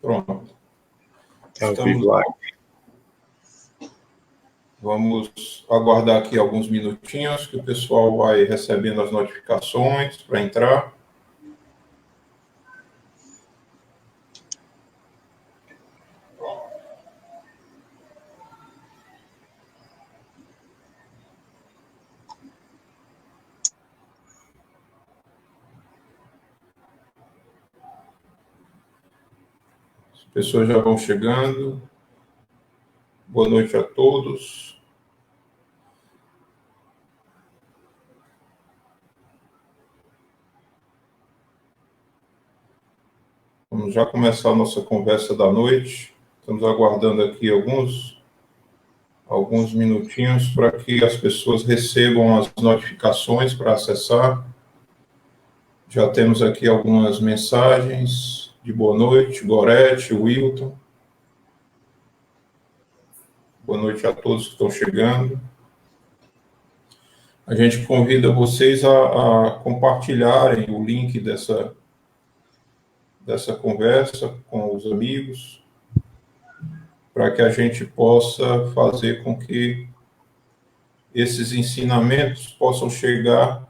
Pronto. Tá ao vivo lá. Vamos aguardar aqui alguns minutinhos, que o pessoal vai recebendo as notificações para entrar. As pessoas já vão chegando. Boa noite a todos. Vamos já começar a nossa conversa da noite. Estamos aguardando aqui alguns minutinhos para que as pessoas recebam as notificações para acessar. Já temos aqui algumas mensagens de boa noite, Gorete, Wilton. Boa noite a todos que estão chegando. A gente convida vocês a compartilharem o link dessa conversa com os amigos, para que a gente possa fazer com que esses ensinamentos possam chegar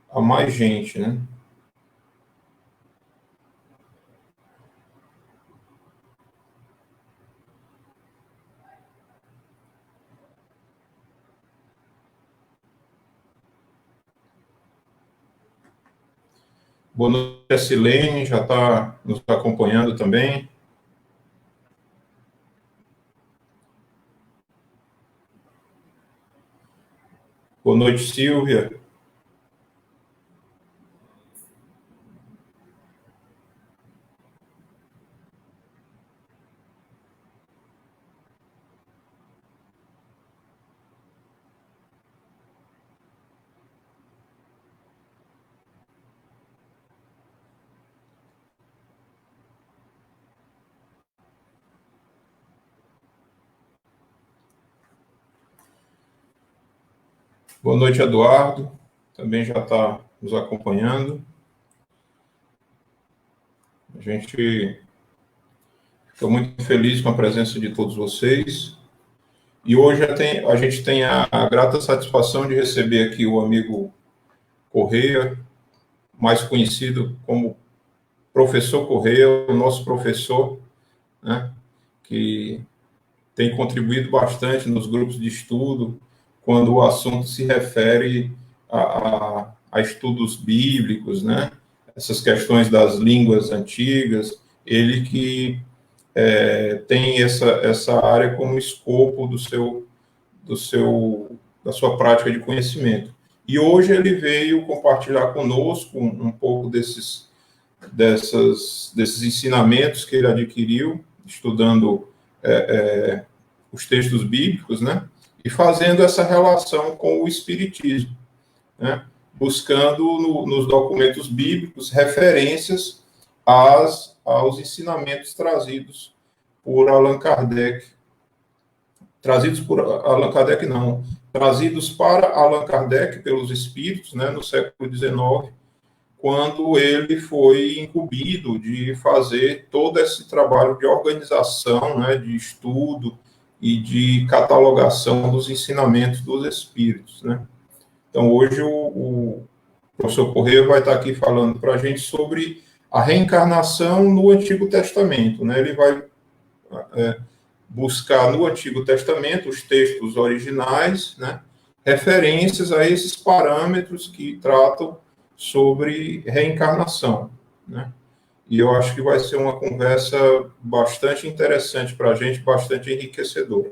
a mais gente, né? Boa noite, a Silene, já está nos acompanhando também. Boa noite, Silvia. Boa noite, Eduardo. Também já está nos acompanhando. A gente fica muito feliz com a presença de todos vocês. E hoje a gente tem a grata satisfação de receber aqui o amigo Correia, mais conhecido como Professor Correia, o nosso professor, né, que tem contribuído bastante nos grupos de estudo, quando o assunto se refere a estudos bíblicos, né, essas questões das línguas antigas, ele que tem essa área como escopo da sua prática de conhecimento. E hoje ele veio compartilhar conosco um pouco desses ensinamentos que ele adquiriu, estudando os textos bíblicos, né? E fazendo essa relação com o Espiritismo, né? Buscando nos documentos bíblicos referências aos ensinamentos trazidos por Allan Kardec. Trazidos para Allan Kardec pelos espíritos, né, no século XIX, quando ele foi incumbido de fazer todo esse trabalho de organização, né, de estudo e de catalogação dos ensinamentos dos espíritos, né. Então, hoje o professor Correia vai estar aqui falando para a gente sobre a reencarnação no Antigo Testamento, né. Ele vai buscar no Antigo Testamento os textos originais, né, referências a esses parâmetros que tratam sobre reencarnação, né? E eu acho que vai ser uma conversa bastante interessante para a gente, bastante enriquecedora.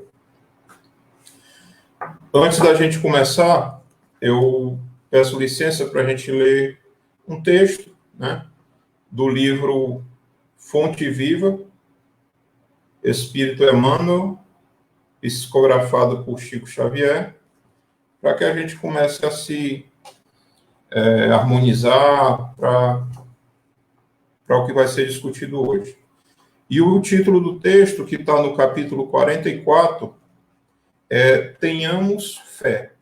Antes da gente começar, eu peço licença para a gente ler um texto, né, do livro Fonte Viva, Espírito Emmanuel, psicografado por Chico Xavier, para que a gente comece a se harmonizar para o que vai ser discutido hoje. E o título do texto, que está no capítulo 44, é Tenhamos Fé.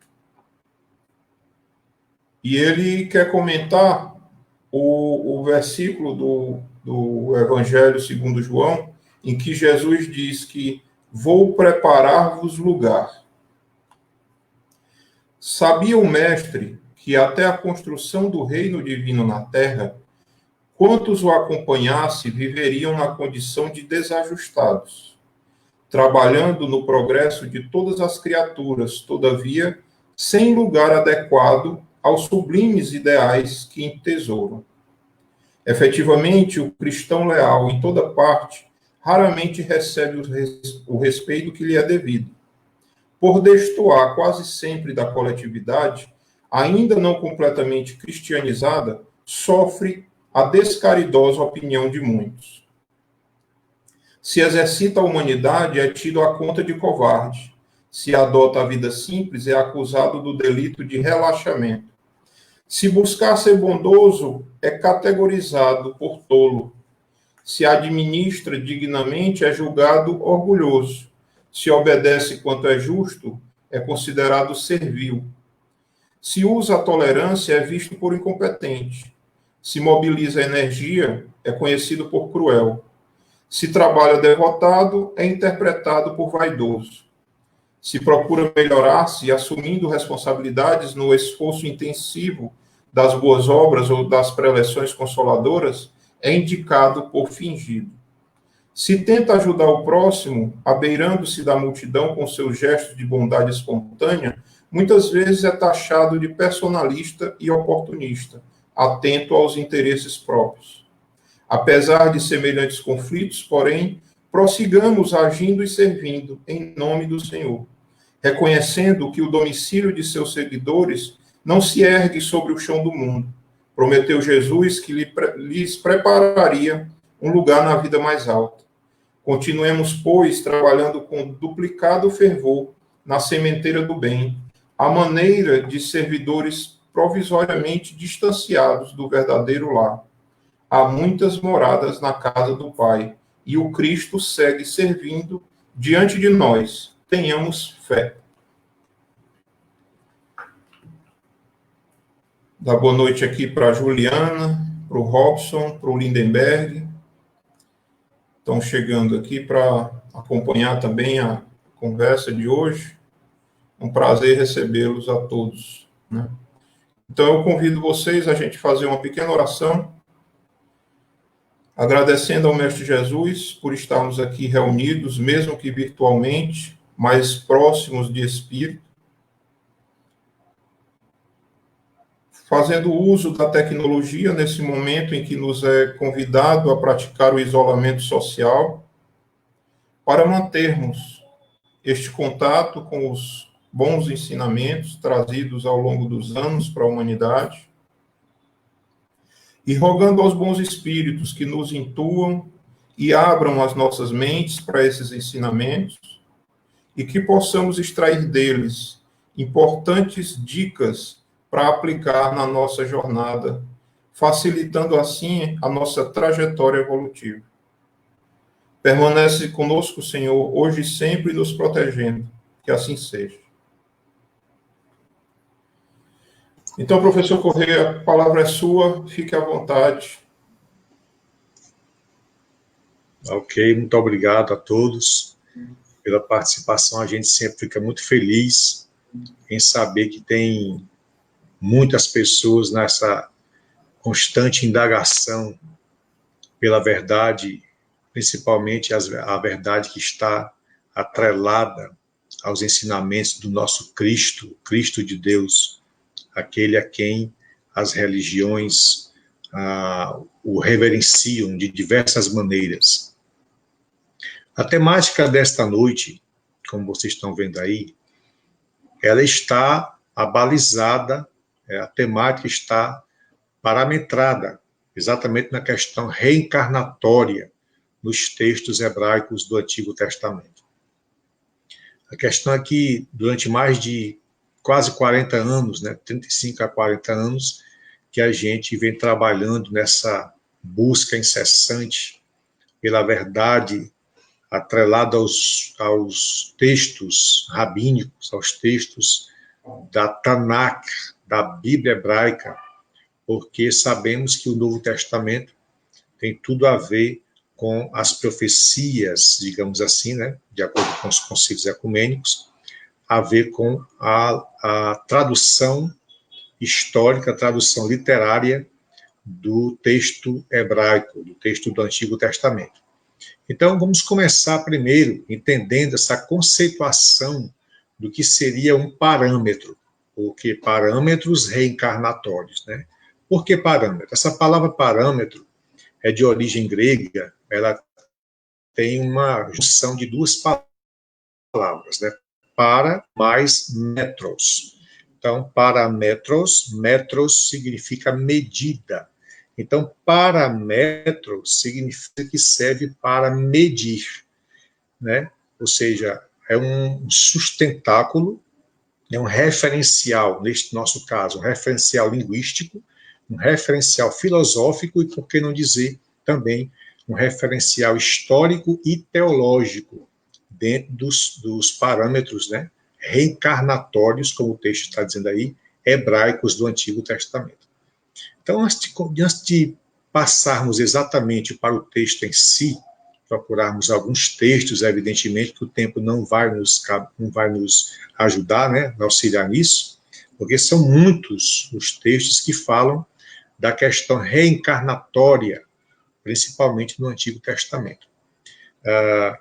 E ele quer comentar o versículo do Evangelho segundo João, em que Jesus diz que vou preparar-vos lugar. Sabia o mestre que até a construção do reino divino na terra, quantos o acompanhasse viveriam na condição de desajustados, trabalhando no progresso de todas as criaturas, todavia, sem lugar adequado aos sublimes ideais que entesouram. Efetivamente, o cristão leal em toda parte raramente recebe o respeito que lhe é devido. Por destoar quase sempre da coletividade, ainda não completamente cristianizada, sofre a descaridosa opinião de muitos. Se exercita a humanidade, é tido à conta de covarde. Se adota a vida simples, é acusado do delito de relaxamento. Se buscar ser bondoso, é categorizado por tolo. Se administra dignamente, é julgado orgulhoso. Se obedece quanto é justo, é considerado servil. Se usa a tolerância, é visto por incompetente. Se mobiliza a energia, é conhecido por cruel. Se trabalha derrotado, é interpretado por vaidoso. Se procura melhorar-se, assumindo responsabilidades no esforço intensivo das boas obras ou das preleções consoladoras, é indicado por fingido. Se tenta ajudar o próximo, abeirando-se da multidão com seus gestos de bondade espontânea, muitas vezes é taxado de personalista e oportunista, atento aos interesses próprios. Apesar de semelhantes conflitos, porém, prossigamos agindo e servindo em nome do Senhor, reconhecendo que o domicílio de seus seguidores não se ergue sobre o chão do mundo. Prometeu Jesus que lhes prepararia um lugar na vida mais alta. Continuemos, pois, trabalhando com duplicado fervor na sementeira do bem, à maneira de servidores provisoriamente distanciados do verdadeiro lar. Há muitas moradas na casa do Pai, e o Cristo segue servindo diante de nós. Tenhamos fé. Dá boa noite aqui para a Juliana, para o Robson, para o Lindenberg. Estão chegando aqui para acompanhar também a conversa de hoje. Um prazer recebê-los a todos, né? Então, eu convido vocês a gente fazer uma pequena oração, agradecendo ao Mestre Jesus por estarmos aqui reunidos, mesmo que virtualmente, mais próximos de espírito, fazendo uso da tecnologia nesse momento em que nos é convidado a praticar o isolamento social, para mantermos este contato com os bons ensinamentos trazidos ao longo dos anos para a humanidade, e rogando aos bons espíritos que nos intuam e abram as nossas mentes para esses ensinamentos, e que possamos extrair deles importantes dicas para aplicar na nossa jornada, facilitando assim a nossa trajetória evolutiva. Permanece conosco, Senhor, hoje e sempre nos protegendo. Que assim seja. Então, professor Corrêa, a palavra é sua, fique à vontade. Ok, muito obrigado a todos pela participação. A gente sempre fica muito feliz em saber que tem muitas pessoas nessa constante indagação pela verdade, principalmente a verdade que está atrelada aos ensinamentos do nosso Cristo, Cristo de Deus, aquele a quem as religiões o reverenciam de diversas maneiras. A temática desta noite, como vocês estão vendo aí, ela está abalizada, a temática está parametrada exatamente na questão reencarnatória nos textos hebraicos do Antigo Testamento. A questão é que, durante mais de quase 40 anos, 35 a 40 anos, que a gente vem trabalhando nessa busca incessante pela verdade, atrelada aos textos rabínicos, aos textos da Tanakh, da Bíblia hebraica, porque sabemos que o Novo Testamento tem tudo a ver com as profecias, digamos assim, né, de acordo com os concílios ecumênicos, a ver com a tradução histórica, a tradução literária do texto hebraico, do texto do Antigo Testamento. Então, vamos começar primeiro entendendo essa conceituação do que seria um parâmetro, porque parâmetros reencarnatórios, né? Por que parâmetro? Essa palavra parâmetro é de origem grega, ela tem uma junção de duas palavras, né? Para mais metros. Então, parametros, metros significa medida. Então, parâmetro significa que serve para medir, né? Ou seja, é um sustentáculo, é um referencial, neste nosso caso, um referencial linguístico, um referencial filosófico e, por que não dizer, também um referencial histórico e teológico, dentro dos parâmetros, né, reencarnatórios, como o texto está dizendo aí, hebraicos do Antigo Testamento. Então, antes de passarmos exatamente para o texto em si, procurarmos alguns textos, evidentemente que o tempo não vai nos ajudar, né, a auxiliar nisso, porque são muitos os textos que falam da questão reencarnatória, principalmente no Antigo Testamento.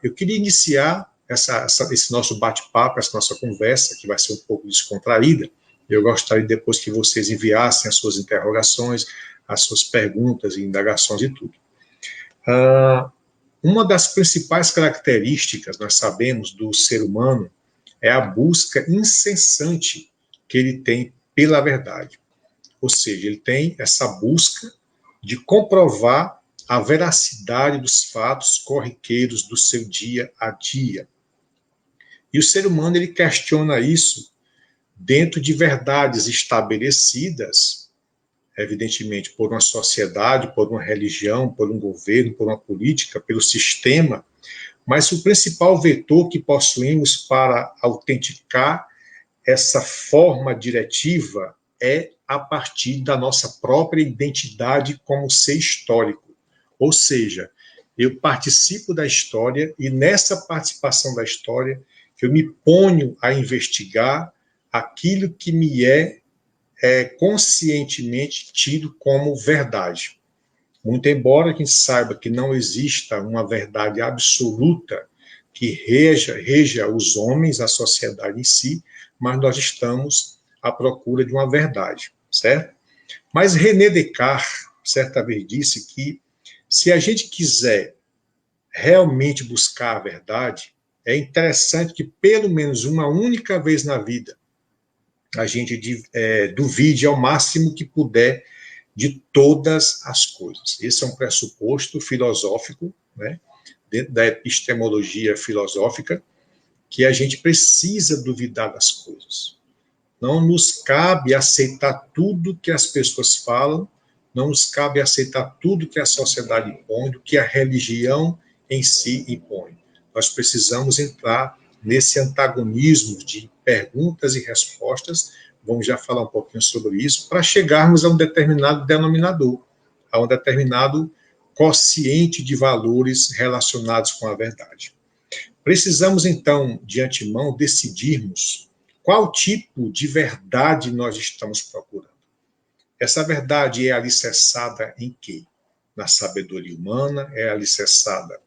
Eu queria iniciar esse nosso bate-papo, essa nossa conversa, que vai ser um pouco descontraída. Eu gostaria depois que vocês enviassem as suas interrogações, as suas perguntas e indagações e tudo. Uma das principais características, nós sabemos, do ser humano é a busca incessante que ele tem pela verdade. Ou seja, ele tem essa busca de comprovar a veracidade dos fatos corriqueiros do seu dia a dia. E o ser humano, ele questiona isso dentro de verdades estabelecidas, evidentemente, por uma sociedade, por uma religião, por um governo, por uma política, pelo sistema, mas o principal vetor que possuímos para autenticar essa forma diretiva é a partir da nossa própria identidade como ser histórico. Ou seja, eu participo da história e nessa participação da história eu me ponho a investigar aquilo que me é conscientemente tido como verdade. Muito embora a gente saiba que não exista uma verdade absoluta que reja os homens, a sociedade em si, mas nós estamos à procura de uma verdade, certo? Mas René Descartes, certa vez, disse que se a gente quiser realmente buscar a verdade, é interessante que pelo menos uma única vez na vida a gente duvide ao máximo que puder de todas as coisas. Esse é um pressuposto filosófico, né, dentro da epistemologia filosófica, que a gente precisa duvidar das coisas. Não nos cabe aceitar tudo que as pessoas falam, não nos cabe aceitar tudo que a sociedade impõe, do que a religião em si impõe. Nós precisamos entrar nesse antagonismo de perguntas e respostas, vamos já falar um pouquinho sobre isso, para chegarmos a um determinado denominador, a um determinado quociente de valores relacionados com a verdade. Precisamos, então, de antemão, decidirmos qual tipo de verdade nós estamos procurando. Essa verdade é alicerçada em quê? Na sabedoria humana, é alicerçada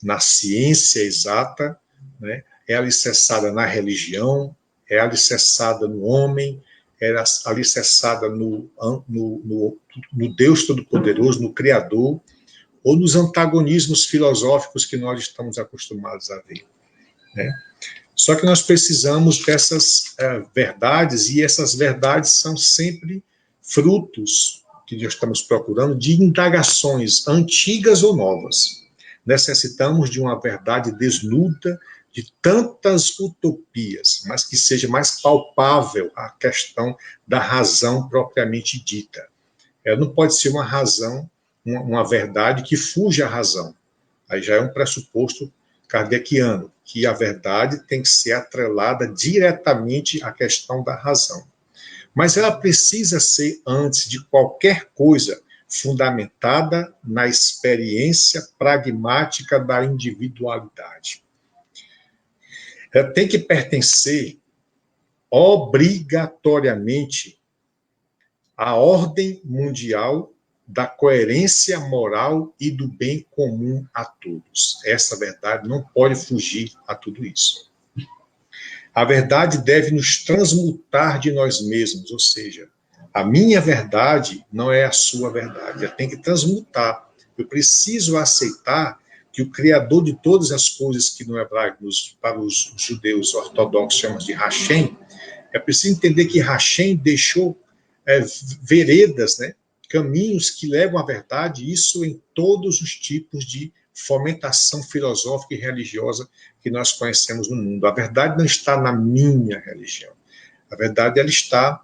na ciência exata, né? É alicerçada na religião, é alicerçada no homem, é alicerçada no Deus Todo-Poderoso, no Criador, ou nos antagonismos filosóficos que nós estamos acostumados a ver, né? Só que nós precisamos dessas verdades, e essas verdades são sempre frutos que nós estamos procurando de indagações antigas ou novas. Necessitamos de uma verdade desnuda de tantas utopias, mas que seja mais palpável a questão da razão propriamente dita. Não pode ser uma razão, uma verdade que fuja à razão. Aí já é um pressuposto kardeciano, que a verdade tem que ser atrelada diretamente à questão da razão. Mas ela precisa ser, antes de qualquer coisa, fundamentada na experiência pragmática da individualidade. Ela tem que pertencer obrigatoriamente à ordem mundial da coerência moral e do bem comum a todos. Essa verdade não pode fugir a tudo isso. A verdade deve nos transmutar de nós mesmos, ou seja, a minha verdade não é a sua verdade, ela tem que transmutar. Eu preciso aceitar que o Criador de todas as coisas que no hebraico, para os judeus ortodoxos, chamam de Hashem, é preciso entender que Hashem deixou veredas, né, caminhos que levam à verdade, isso em todos os tipos de fomentação filosófica e religiosa que nós conhecemos no mundo. A verdade não está na minha religião. A verdade ela está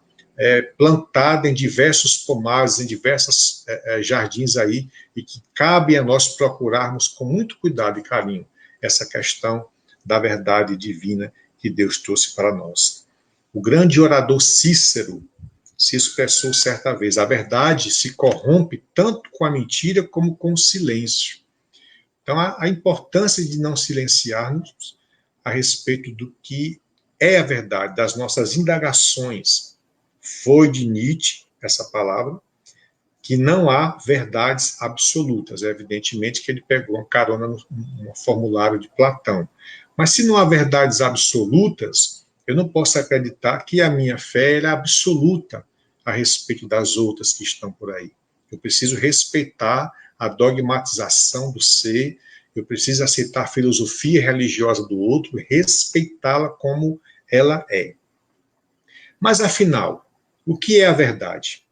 plantada em diversos pomares, em diversos jardins aí, e que cabe a nós procurarmos com muito cuidado e carinho essa questão da verdade divina que Deus trouxe para nós. O grande orador Cícero se expressou certa vez: a verdade se corrompe tanto com a mentira como com o silêncio. Então, a importância de não silenciarmos a respeito do que é a verdade, das nossas indagações. Foi de Nietzsche, essa palavra, que não há verdades absolutas. Evidentemente que ele pegou uma carona no formulário de Platão. Mas se não há verdades absolutas, eu não posso acreditar que a minha fé é absoluta a respeito das outras que estão por aí. Eu preciso respeitar a dogmatização do ser, eu preciso aceitar a filosofia religiosa do outro, respeitá-la como ela é. Mas, afinal, o que é a verdade?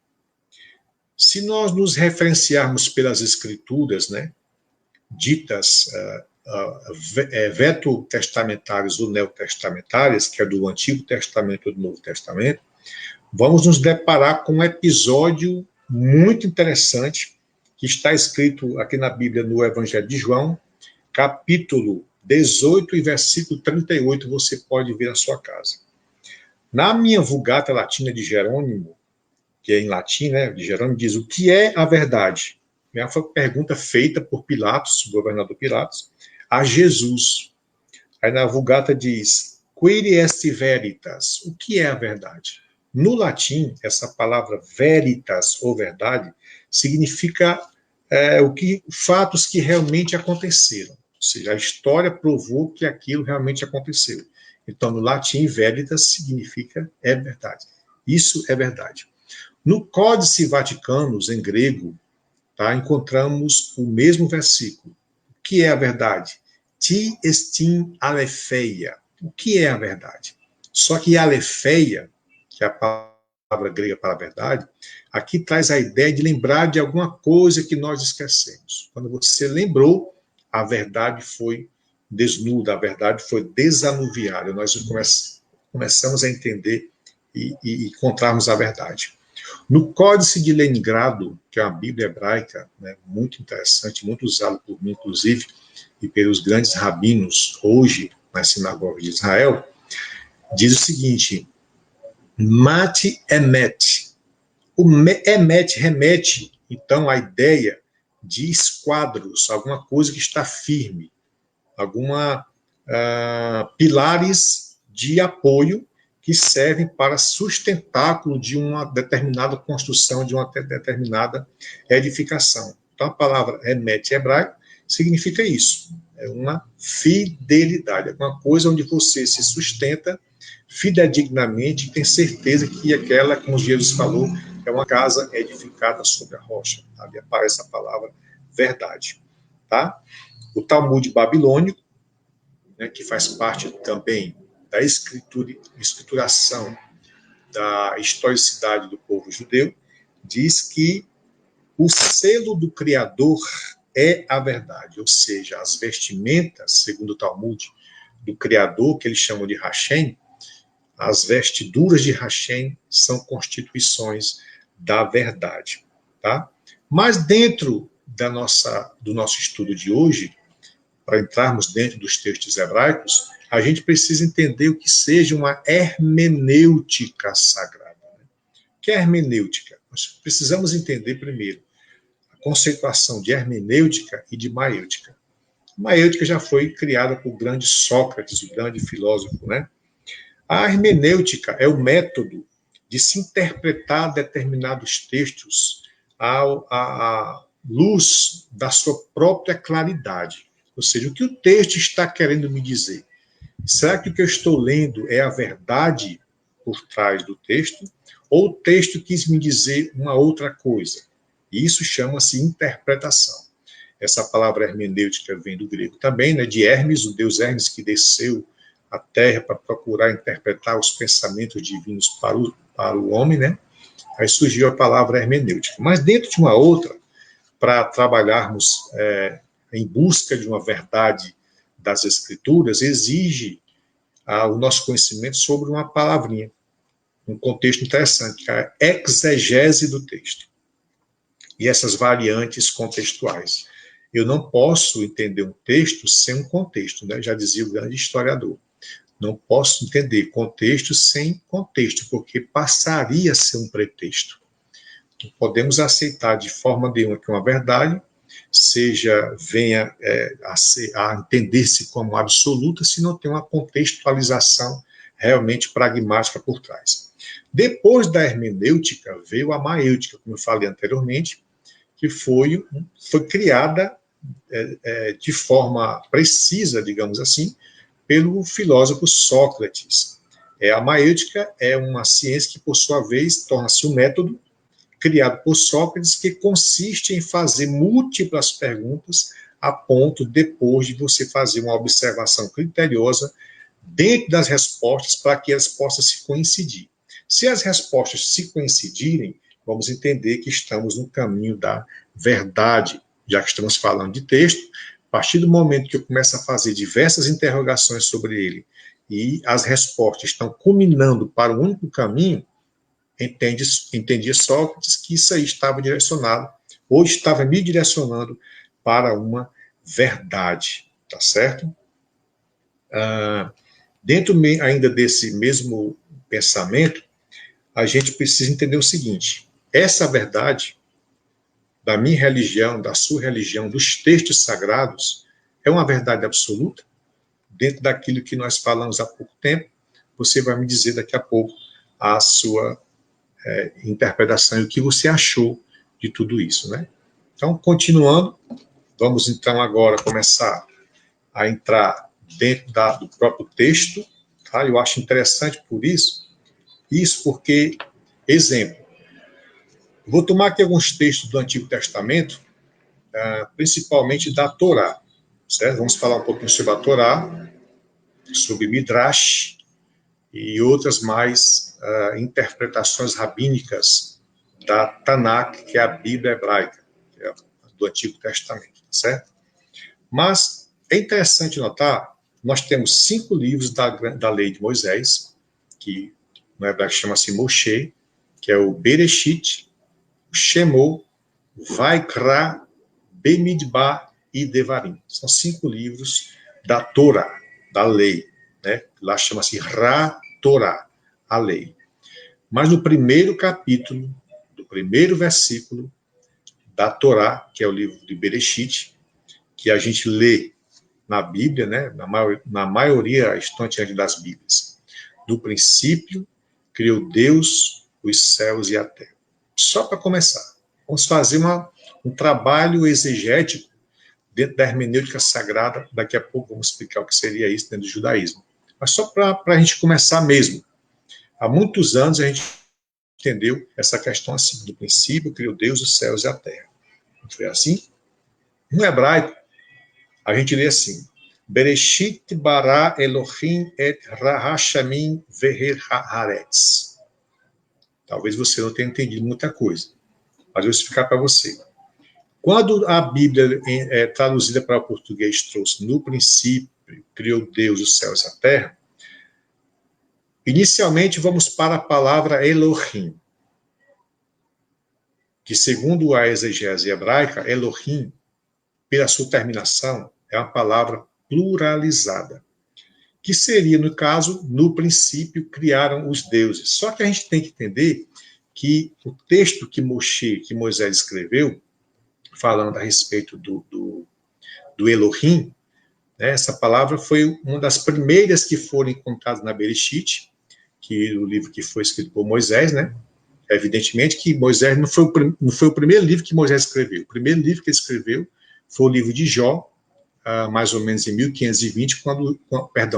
Se nós nos referenciarmos pelas escrituras, né, ditas veto-testamentárias ou neotestamentárias, que é do Antigo Testamento e do Novo Testamento, vamos nos deparar com um episódio muito interessante que está escrito aqui na Bíblia, no Evangelho de João, capítulo 18 e versículo 38, você pode ver na sua casa. Na minha Vulgata Latina de Jerônimo, que é em latim, né, de Jerônimo, diz: o que é a verdade? Foi uma pergunta feita por Pilatos, o governador Pilatos, a Jesus. Aí na Vulgata diz: quid est veritas? O que é a verdade? No latim, essa palavra veritas, ou verdade, significa fatos que realmente aconteceram. Ou seja, a história provou que aquilo realmente aconteceu. Então, no latim, veritas significa é verdade. Isso é verdade. No Códice Vaticanus, em grego, tá, encontramos o mesmo versículo. O que é a verdade? Ti estin aletheia. O que é a verdade? Só que aletheia, que é a palavra grega para a verdade, aqui traz a ideia de lembrar de alguma coisa que nós esquecemos. Quando você lembrou, a verdade foi desnuda, a verdade foi desanuviada. Nós começamos a entender e encontrarmos a verdade. No Códice de Leningrado, que é uma Bíblia hebraica, né, muito interessante, muito usada por mim, inclusive, e pelos grandes rabinos hoje nas sinagogas de Israel, diz o seguinte: Mate emet. O emet remete, então, à ideia de esquadros, alguma coisa que está firme, pilares de apoio que servem para sustentáculo de uma determinada construção, de uma determinada edificação. Então, a palavra emet hebraico significa isso, é uma fidelidade, é uma coisa onde você se sustenta fidedignamente, tem certeza que aquela, como Jesus falou, é uma casa edificada sobre a rocha. Ali aparece a palavra verdade. Tá? O Talmud babilônico, né, que faz parte também da escrituração da historicidade do povo judeu, diz que o selo do Criador é a verdade, ou seja, as vestimentas, segundo o Talmud, do Criador, que eles chamam de Hashem, as vestiduras de Hashem são constituições da verdade. Tá? Mas dentro do nosso estudo de hoje, para entrarmos dentro dos textos hebraicos, a gente precisa entender o que seja uma hermenêutica sagrada. que é hermenêutica? Nós precisamos entender primeiro a conceituação de hermenêutica e de maêutica. A maêutica já foi criada por grande Sócrates, o grande filósofo, né? A hermenêutica é o método de se interpretar determinados textos à luz da sua própria claridade. Ou seja, o que o texto está querendo me dizer? Será que o que eu estou lendo é a verdade por trás do texto? Ou o texto quis me dizer uma outra coisa? E isso chama-se interpretação. Essa palavra hermenêutica vem do grego também, né, de Hermes, o deus Hermes que desceu à terra para procurar interpretar os pensamentos divinos para o homem, né? Aí surgiu a palavra hermenêutica. Mas dentro de uma outra, para trabalharmos em busca de uma verdade das Escrituras, exige o nosso conhecimento sobre uma palavrinha, um contexto interessante, que é a exegese do texto. E essas variantes contextuais. Eu não posso entender um texto sem um contexto, né? Já dizia o grande historiador. Não posso entender contexto sem contexto, porque passaria a ser um pretexto. Não podemos aceitar de forma nenhuma que uma verdade venha a entender-se como absoluta se não tem uma contextualização realmente pragmática por trás. Depois da hermenêutica veio a maêutica, como eu falei anteriormente, que foi criada de forma precisa, digamos assim, pelo filósofo Sócrates. A maêutica é uma ciência que, por sua vez, torna-se um método criado por Sócrates que consiste em fazer múltiplas perguntas a ponto, depois de você fazer uma observação criteriosa dentro das respostas para que elas possam se coincidir. Se as respostas se coincidirem, vamos entender que estamos no caminho da verdade, já que estamos falando de texto. A partir do momento que eu começo a fazer diversas interrogações sobre ele e as respostas estão culminando para o único caminho, entendia Sócrates que isso aí estava direcionado, ou estava me direcionando para uma verdade, tá certo? Dentro ainda desse mesmo pensamento, a gente precisa entender o seguinte: essa verdade da minha religião, da sua religião, dos textos sagrados, é uma verdade absoluta? Dentro daquilo que nós falamos há pouco tempo, você vai me dizer daqui a pouco a sua interpretação e o que você achou de tudo isso, né? Então, continuando, vamos então agora começar a entrar dentro do próprio texto, tá? Eu acho interessante por isso porque, exemplo, vou tomar aqui alguns textos do Antigo Testamento, principalmente da Torá, certo? Vamos falar um pouquinho sobre a Torá, sobre Midrash e outras mais interpretações rabínicas da Tanakh, que é a Bíblia hebraica, que é do Antigo Testamento, certo? Mas é interessante notar, nós temos 5 livros da lei de Moisés, que no hebraico chama-se Moshe, que é o Bereshit, o Shemot, Vaikra, Bemidbar e Devarim. São 5 livros da Torá, da lei, né? Lá chama-se Ra-Torá, a lei. Mas no primeiro capítulo, do primeiro versículo da Torá, que é o livro de Bereshit, que a gente lê na Bíblia, né? Na maioria estante das Bíblias. No princípio, criou Deus os céus e a terra. Só para começar, vamos fazer um trabalho exegético dentro da hermenêutica sagrada. Daqui a pouco vamos explicar o que seria isso dentro do judaísmo. Mas só para a gente começar mesmo. Há muitos anos a gente entendeu essa questão assim: do princípio criou Deus os céus e a terra. Não foi assim? No hebraico, a gente lê assim: Bereshit bara Elohim et rahashamim veher haaretz. Talvez você não tenha entendido muita coisa, mas eu vou explicar para você. Quando a Bíblia é traduzida para o português trouxe no princípio criou Deus os céus e a terra, inicialmente vamos para a palavra Elohim, que segundo a exegese hebraica, Elohim, pela sua terminação, é uma palavra pluralizada, que seria, no caso, no princípio criaram os deuses. Só que a gente tem que entender que o texto que Moisés escreveu, falando a respeito do Elohim, né, essa palavra foi uma das primeiras que foram encontradas na Bereshit, que o livro que foi escrito por Moisés, né? Evidentemente que Moisés não foi o primeiro livro que Moisés escreveu. O primeiro livro que ele escreveu foi o livro de Jó, mais ou menos em 1520,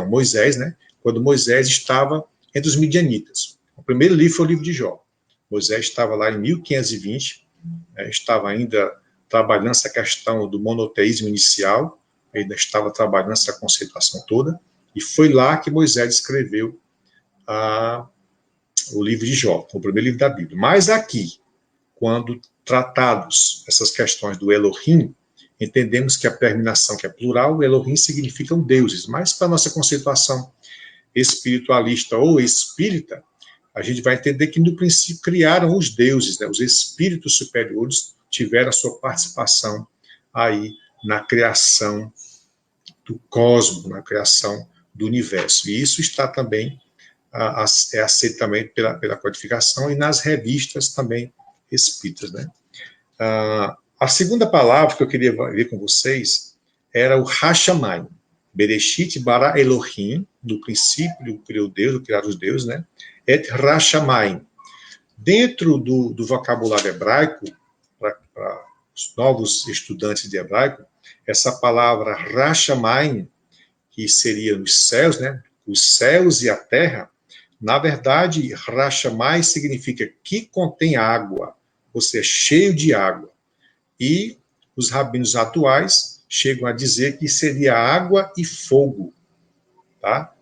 Moisés, né? Quando Moisés estava entre os midianitas. O primeiro livro foi o livro de Jó. Moisés estava lá em 1520, estava ainda trabalhando essa questão do monoteísmo inicial, ainda estava trabalhando essa conceituação toda, e foi lá que Moisés escreveu o livro de Jó, o primeiro livro da Bíblia. Mas aqui, quando tratados essas questões do Elohim, entendemos que a terminação que é plural, Elohim significam deuses, mas para a nossa conceituação espiritualista ou espírita, a gente vai entender que no princípio criaram os deuses, né? Os espíritos superiores tiveram a sua participação aí na criação do cosmos, na criação do universo. E isso está também é aceito também pela codificação e nas revistas também espíritas, né? A segunda palavra que eu queria ver com vocês era o Hashamayim. Bereshit bara Elohim, no princípio criou Deus, criaram os deuses, né? Et Hashamayim. Dentro do vocabulário hebraico, para os novos estudantes de hebraico, essa palavra Hashamayim, que seria os céus, né? Os céus e a terra, na verdade, Hashamai significa que contém água, ou seja, cheio de água. E os rabinos atuais chegam a dizer que seria água e fogo, tá?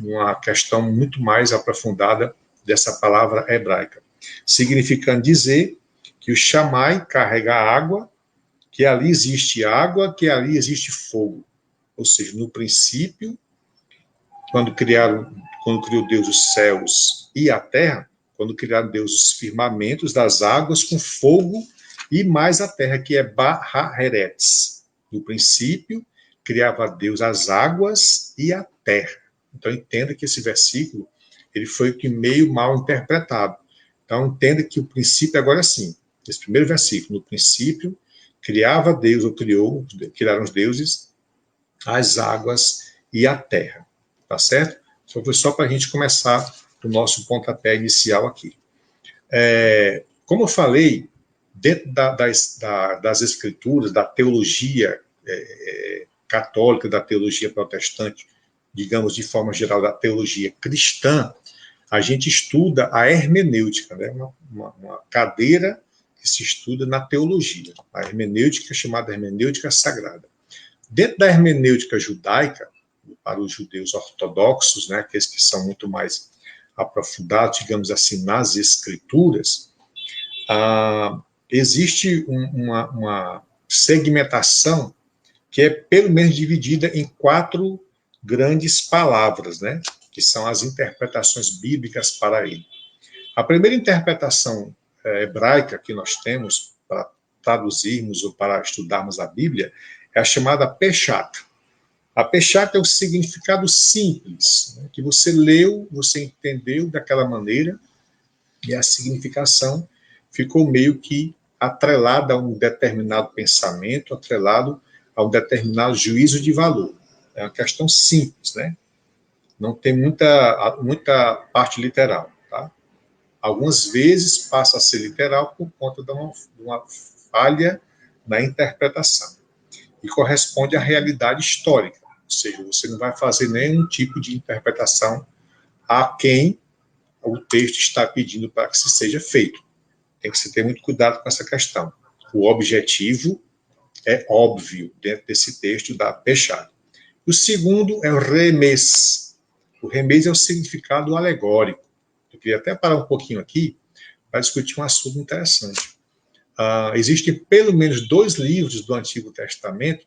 Uma questão muito mais aprofundada dessa palavra hebraica. Significando dizer que o Shammai carrega água, que ali existe água, que ali existe fogo. Ou seja, no princípio, quando criou Deus os céus e a terra, quando criaram Deus os firmamentos das águas com fogo e mais a terra, que é Baharetz. No princípio, criava Deus as águas e a terra. Então, entenda que esse versículo ele foi meio mal interpretado. Então, entenda que o princípio agora é assim. Esse primeiro versículo, no princípio, criava Deus, ou criaram os deuses, as águas e a terra. Tá certo? Então, foi só para a gente começar o nosso pontapé inicial aqui. Como eu falei, dentro das escrituras, da teologia católica, da teologia protestante, digamos de forma geral, da teologia cristã, a gente estuda a hermenêutica, né? Uma cadeira que se estuda na teologia. A hermenêutica é chamada hermenêutica sagrada. Dentro da hermenêutica judaica, para os judeus ortodoxos, né, aqueles que são muito mais aprofundados, digamos assim, nas escrituras, existe uma segmentação que é pelo menos dividida em 4 grandes palavras, né, que são as interpretações bíblicas para ele. A primeira interpretação hebraica que nós temos para traduzirmos ou para estudarmos a Bíblia é a chamada Peshat. A Peshat é o significado simples, né, que você leu, você entendeu daquela maneira, e a significação ficou meio que atrelada a um determinado pensamento, atrelado a um determinado juízo de valor. É uma questão simples, né? Não tem muita parte literal, tá? Algumas vezes passa a ser literal por conta de uma falha na interpretação. E corresponde à realidade histórica. Ou seja, você não vai fazer nenhum tipo de interpretação a quem o texto está pedindo para que se seja feito. Tem que se ter muito cuidado com essa questão. O objetivo é óbvio dentro desse texto da Peshat. O segundo é o remez. O remez é o significado alegórico. Eu queria até parar um pouquinho aqui para discutir um assunto interessante. Existem pelo menos 2 livros do Antigo Testamento,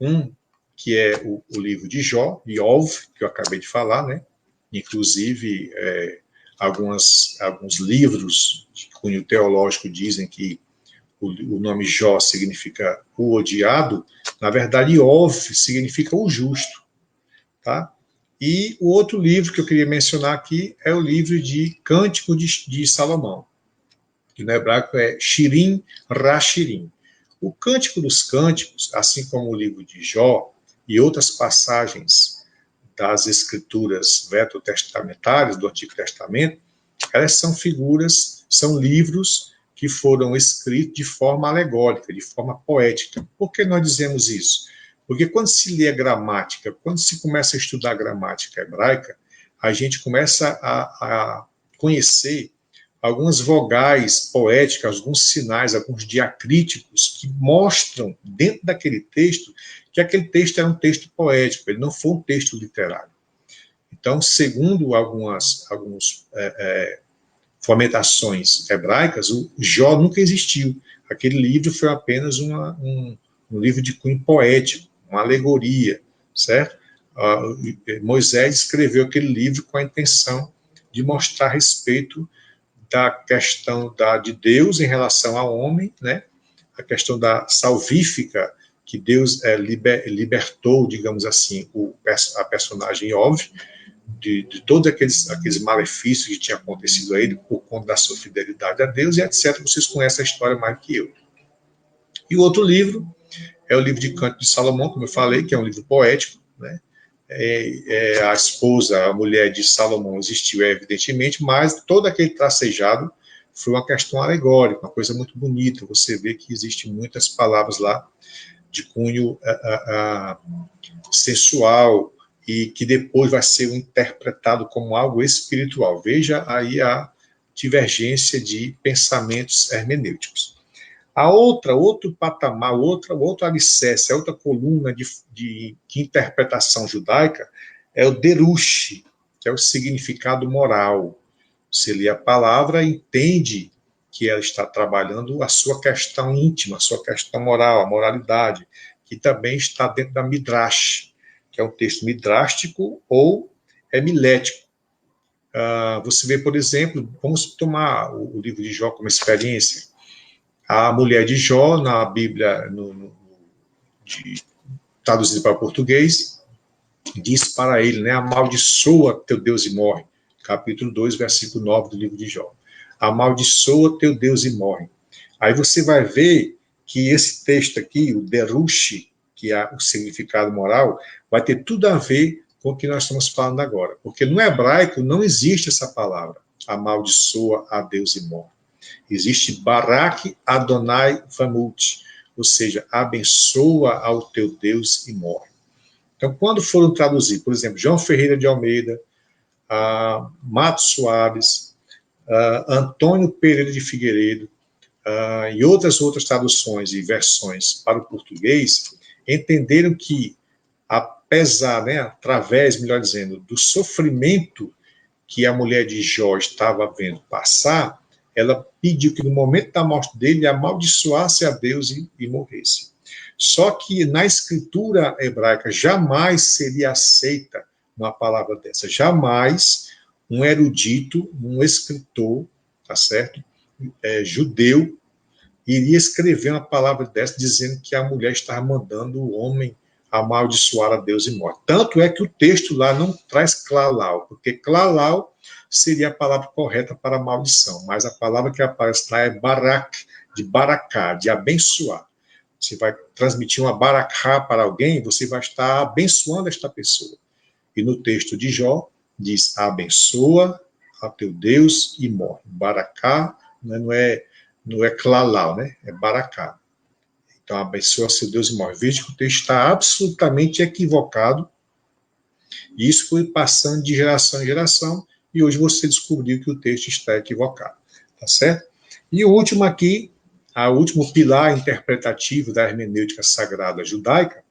um que é o livro de Jó, Iov, que eu acabei de falar, né? Inclusive, alguns livros de cunho teológico dizem que o nome Jó significa o odiado. Na verdade, Iov significa o justo, tá? E o outro livro que eu queria mencionar aqui é o livro de Cântico de Salomão. que no hebraico é Shirim Rashirim. O Cântico dos Cânticos, assim como o livro de Jó e outras passagens das escrituras veterotestamentárias do Antigo Testamento, elas são figuras, são livros que foram escritos de forma alegórica, de forma poética. Por que nós dizemos isso? Porque quando se lê a gramática, quando se começa a estudar a gramática hebraica, a gente começa a conhecer algumas vogais poéticas, alguns sinais, alguns diacríticos que mostram dentro daquele texto que aquele texto é um texto poético, ele não foi um texto literário. Então, segundo algumas fomentações hebraicas, o Jó nunca existiu. Aquele livro foi apenas um livro de cunho poético, uma alegoria, certo? Moisés escreveu aquele livro com a intenção de mostrar a respeito da questão de Deus em relação ao homem, né? A questão da salvífica, que Deus libertou, digamos assim, a personagem Iov, de todos aqueles malefícios que tinham acontecido a ele por conta da sua fidelidade a Deus, e etc. Vocês conhecem a história mais que eu. E o outro livro é o livro de Canto de Salomão, como eu falei, que é um livro poético, né? A esposa, a mulher de Salomão existiu, evidentemente, mas todo aquele tracejado foi uma questão alegórica, uma coisa muito bonita. Você vê que existem muitas palavras lá de cunho sensual e que depois vai ser interpretado como algo espiritual. Veja aí a divergência de pensamentos hermenêuticos. Outro patamar, outro alicerce, a outra coluna de interpretação judaica é o derush, que é o significado moral. Você lê a palavra e entende que ela está trabalhando a sua questão íntima, a sua questão moral, a moralidade, que também está dentro da Midrash, que é um texto midrástico ou milético. Você vê, por exemplo, vamos tomar o livro de Jó como experiência. A mulher de Jó, na Bíblia, traduzido para português, diz para ele, né, amaldiçoa teu Deus e morre. Capítulo 2, versículo 9 do livro de Jó. Amaldiçoa teu Deus e morre. Aí você vai ver que esse texto aqui, o derush, que é o significado moral, vai ter tudo a ver com o que nós estamos falando agora. Porque no hebraico não existe essa palavra, amaldiçoa a Deus e morre. Existe Barak Adonai Vamut, ou seja, abençoa ao teu Deus e morre. Então, quando foram traduzir, por exemplo, João Ferreira de Almeida, Matos Soares, Antônio Pereira de Figueiredo, e outras traduções e versões para o português, entenderam que, apesar, né, através, melhor dizendo, do sofrimento que a mulher de Jó estava vendo passar, ela pediu que no momento da morte dele amaldiçoasse a Deus e morresse. Só que na escritura hebraica jamais seria aceita uma palavra dessa. Jamais um erudito, um escritor, tá certo? Judeu, iria escrever uma palavra dessa dizendo que a mulher estava mandando o homem amaldiçoar a Deus e morte. Tanto é que o texto lá não traz klalau, porque klalau seria a palavra correta para maldição, mas a palavra que aparece lá é barak, de baraká, de abençoar. Você vai transmitir uma baraká para alguém, você vai estar abençoando esta pessoa. E no texto de Jó, diz, abençoa a teu Deus e morre. Baraká não é klalau, né? É baraká. Então, abençoa seu Deus e morre. Veja que o texto está absolutamente equivocado. E isso foi passando de geração em geração, e hoje você descobriu que o texto está equivocado. Tá certo? E o último aqui, o último pilar interpretativo da hermenêutica sagrada judaica,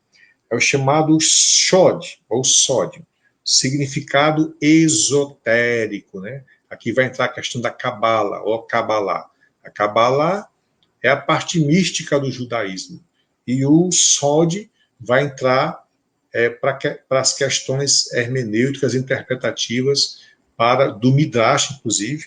é o chamado Shod, ou Sódio, significado esotérico, né? Aqui vai entrar a questão da Cabala, ou Cabalá. A Cabalá é a parte mística do judaísmo. E o Sod vai entrar para as questões hermenêuticas, interpretativas, do Midrash, inclusive,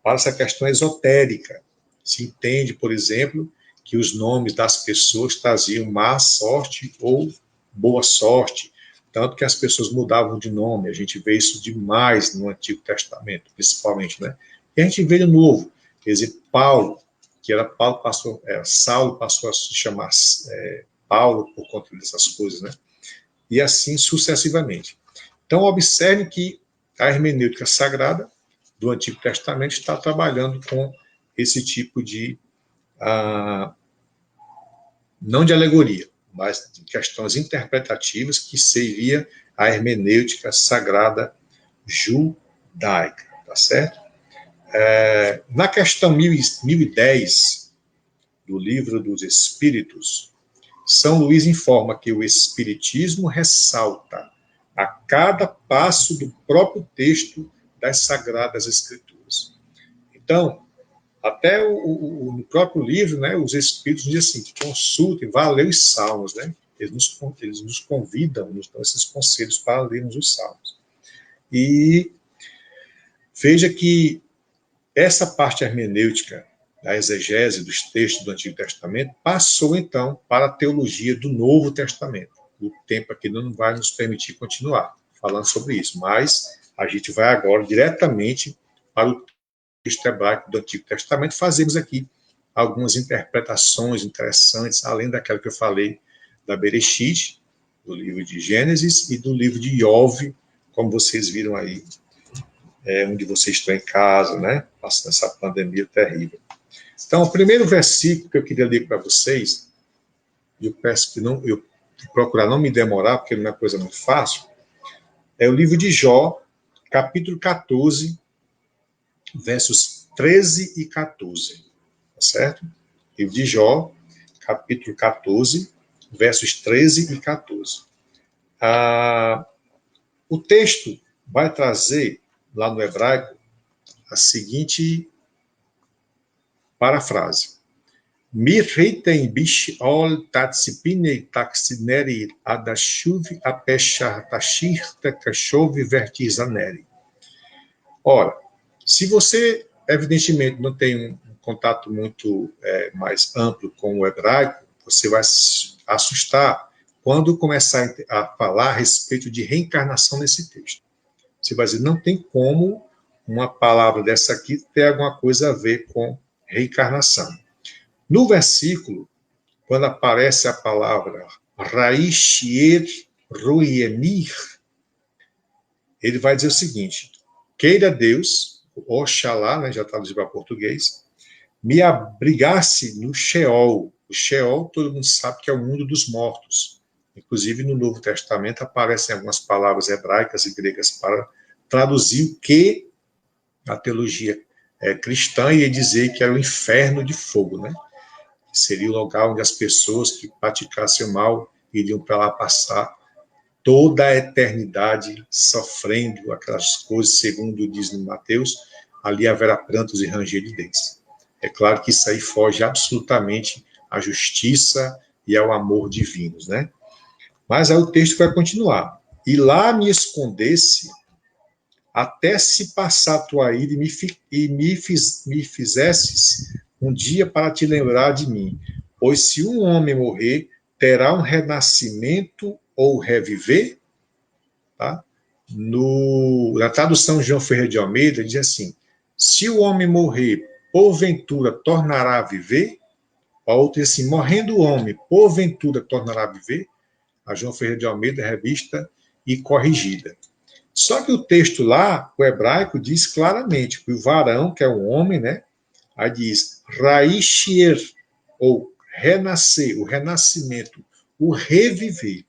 para essa questão esotérica. Se entende, por exemplo, que os nomes das pessoas traziam má sorte ou boa sorte, tanto que as pessoas mudavam de nome. A gente vê isso demais no Antigo Testamento, principalmente, né? E a gente vê no Novo, Quer dizer, Paulo, que era Paulo, Saulo passou a se chamar Paulo por conta dessas coisas, né? E assim sucessivamente. Então, observe que a hermenêutica sagrada do Antigo Testamento está trabalhando com esse tipo de, não de alegoria, mas de questões interpretativas que seria a hermenêutica sagrada judaica, tá certo? Na questão 1010 do Livro dos Espíritos, São Luís informa que o Espiritismo ressalta a cada passo do próprio texto das Sagradas Escrituras. Então, até no próprio livro, né, os Espíritos dizem assim, consultem, vá ler os Salmos, né? Eles nos convidam, nos dão esses conselhos para lermos os Salmos. E veja que essa parte hermenêutica da exegese dos textos do Antigo Testamento passou, então, para a teologia do Novo Testamento. O tempo aqui não vai nos permitir continuar falando sobre isso, mas a gente vai agora diretamente para o texto hebraico do Antigo Testamento. Fazemos aqui algumas interpretações interessantes, além daquela que eu falei da Bereshit, do livro de Gênesis, e do livro de Iov, como vocês viram aí, onde vocês estão em casa, né? Passando essa pandemia terrível. Então, o primeiro versículo que eu queria ler para vocês, e eu peço que eu procurar não me demorar, porque não é coisa muito fácil, é o livro de Jó, capítulo 14, versos 13 e 14. Tá certo? Livro de Jó, capítulo 14, versos 13 e 14. O texto vai trazer, lá no hebraico, a seguinte parafrase. Mir heitem bish ol tatsipine taxineri adashuv apeshar tashirta kashov vertizaneri. Ora, se você, evidentemente, não tem um contato muito mais amplo com o hebraico, você vai se assustar quando começar a falar a respeito de reencarnação nesse texto. Você vai dizer, não tem como uma palavra dessa aqui ter alguma coisa a ver com reencarnação. No versículo, quando aparece a palavra Raishier Ruiemir, ele vai dizer o seguinte, queira Deus, Oxalá, né, já traduzido para português, me abrigasse no Sheol. O Sheol, todo mundo sabe que é o mundo dos mortos. Inclusive, no Novo Testamento, aparecem algumas palavras hebraicas e gregas para traduzir o que a teologia cristã ia dizer que era o inferno de fogo, né? Seria o lugar onde as pessoas que praticassem o mal iriam para lá passar toda a eternidade sofrendo aquelas coisas, segundo diz no Mateus, ali haverá prantos e ranger de dentes. É claro que isso aí foge absolutamente à justiça e ao amor divinos, né? Mas aí o texto vai continuar. E lá me escondesse, até se passar a tua ira e me fizesses um dia para te lembrar de mim. Pois se um homem morrer, terá um renascimento ou reviver? Tá? Na tradução João Ferreira de Almeida, diz assim, se o homem morrer, porventura tornará a viver? A outra diz assim, morrendo o homem, porventura tornará a viver? A João Ferreira de Almeida, revista e corrigida. Só que o texto lá, o hebraico, diz claramente que o varão, que é o homem, né? Aí diz, raishier, ou renascer, o renascimento, o reviver.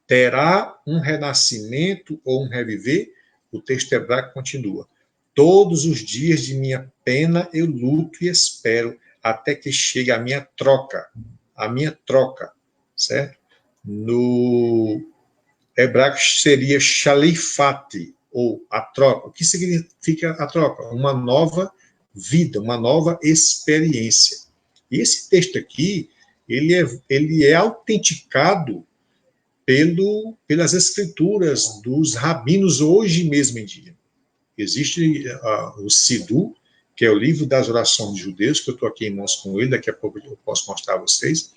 Terá um renascimento ou um reviver? O texto hebraico continua. Todos os dias de minha pena eu luto e espero até que chegue a minha troca, certo? No hebraico seria shalifate, ou a troca. O que significa a troca? Uma nova vida, uma nova experiência. E esse texto aqui, ele é autenticado pelas escrituras dos rabinos hoje mesmo em dia. Existe o Sidu, que é o livro das orações de judeus, que eu estou aqui em mãos com ele, daqui a pouco eu posso mostrar a vocês,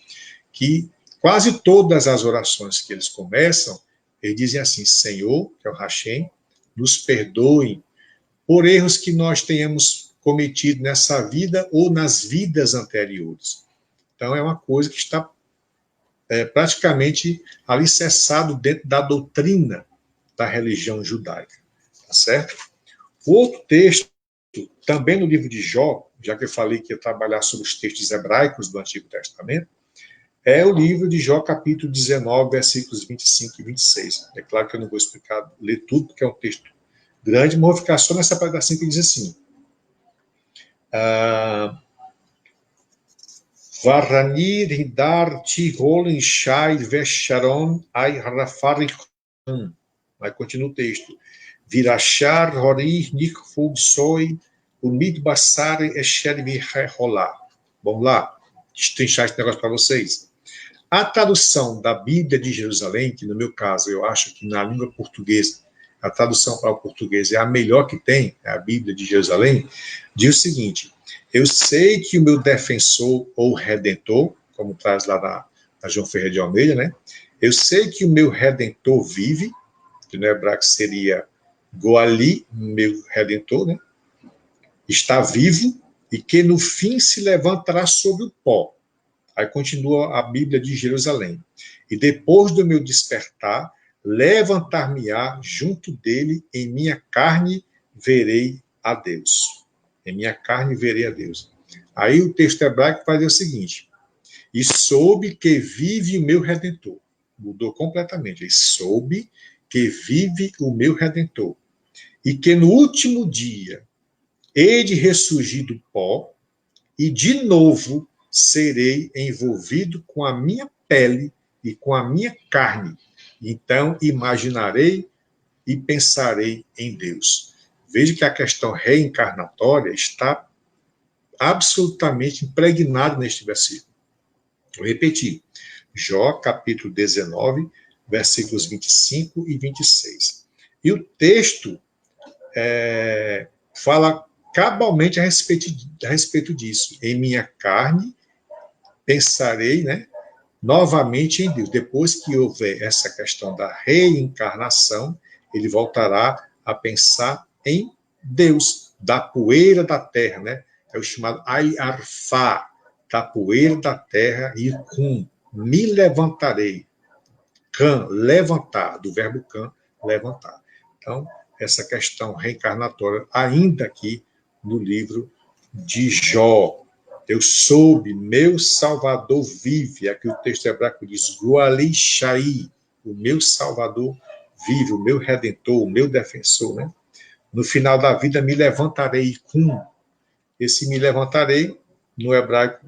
que quase todas as orações que eles começam, eles dizem assim, Senhor, que é o Hashem, nos perdoe por erros que nós tenhamos cometido nessa vida ou nas vidas anteriores. Então, é uma coisa que está praticamente alicerçado dentro da doutrina da religião judaica. Tá certo? O outro texto, também no livro de Jó, já que eu falei que ia trabalhar sobre os textos hebraicos do Antigo Testamento, é o livro de Jó, capítulo 19, versículos 25 e 26. É claro que eu não vou explicar, ler tudo, porque é um texto grande, mas vou ficar só nessa pedacinho que diz assim. Varanir hidar tiholen shai vesharon ai rafarikon. Aí continua o texto. Virachar horir nikfug soi unid basare esher miherolah. Vamos lá, destrinchar esse negócio para vocês. A tradução da Bíblia de Jerusalém, que no meu caso eu acho que na língua portuguesa, a tradução para o português é a melhor que tem, é a Bíblia de Jerusalém, diz o seguinte: eu sei que o meu defensor ou redentor, como traz lá na João Ferreira de Almeida, né? Eu sei que o meu redentor vive, que no hebraico seria Goali, meu redentor, né? Está vivo e que no fim se levantará sobre o pó. Aí continua a Bíblia de Jerusalém. E depois do meu despertar, levantar-me-á junto dele, em minha carne verei a Deus. Em minha carne verei a Deus. Aí o texto hebraico vai dizer o seguinte: e soube que vive o meu Redentor. Mudou completamente. E soube que vive o meu Redentor. E que no último dia hei de ressurgir do pó, e de novo serei envolvido com a minha pele e com a minha carne. Então imaginarei e pensarei em Deus. Veja que a questão reencarnatória está absolutamente impregnada neste versículo. Vou repetir. Jó, capítulo 19, versículos 25 e 26. E o texto fala cabalmente a respeito disso. Em minha carne pensarei, né, novamente em Deus. Depois que houver essa questão da reencarnação, ele voltará a pensar em Deus, da poeira da terra, né? É o chamado Ai-Arfá, da poeira da terra, e me levantarei. Can, levantar, do verbo can, levantar. Então, essa questão reencarnatória, ainda aqui no livro de Jó. Eu soube, meu Salvador vive. Aqui o texto hebraico diz, Goali Shai, o meu Salvador vive, o meu Redentor, o meu defensor, né? No final da vida me levantarei com. Esse me levantarei, no hebraico,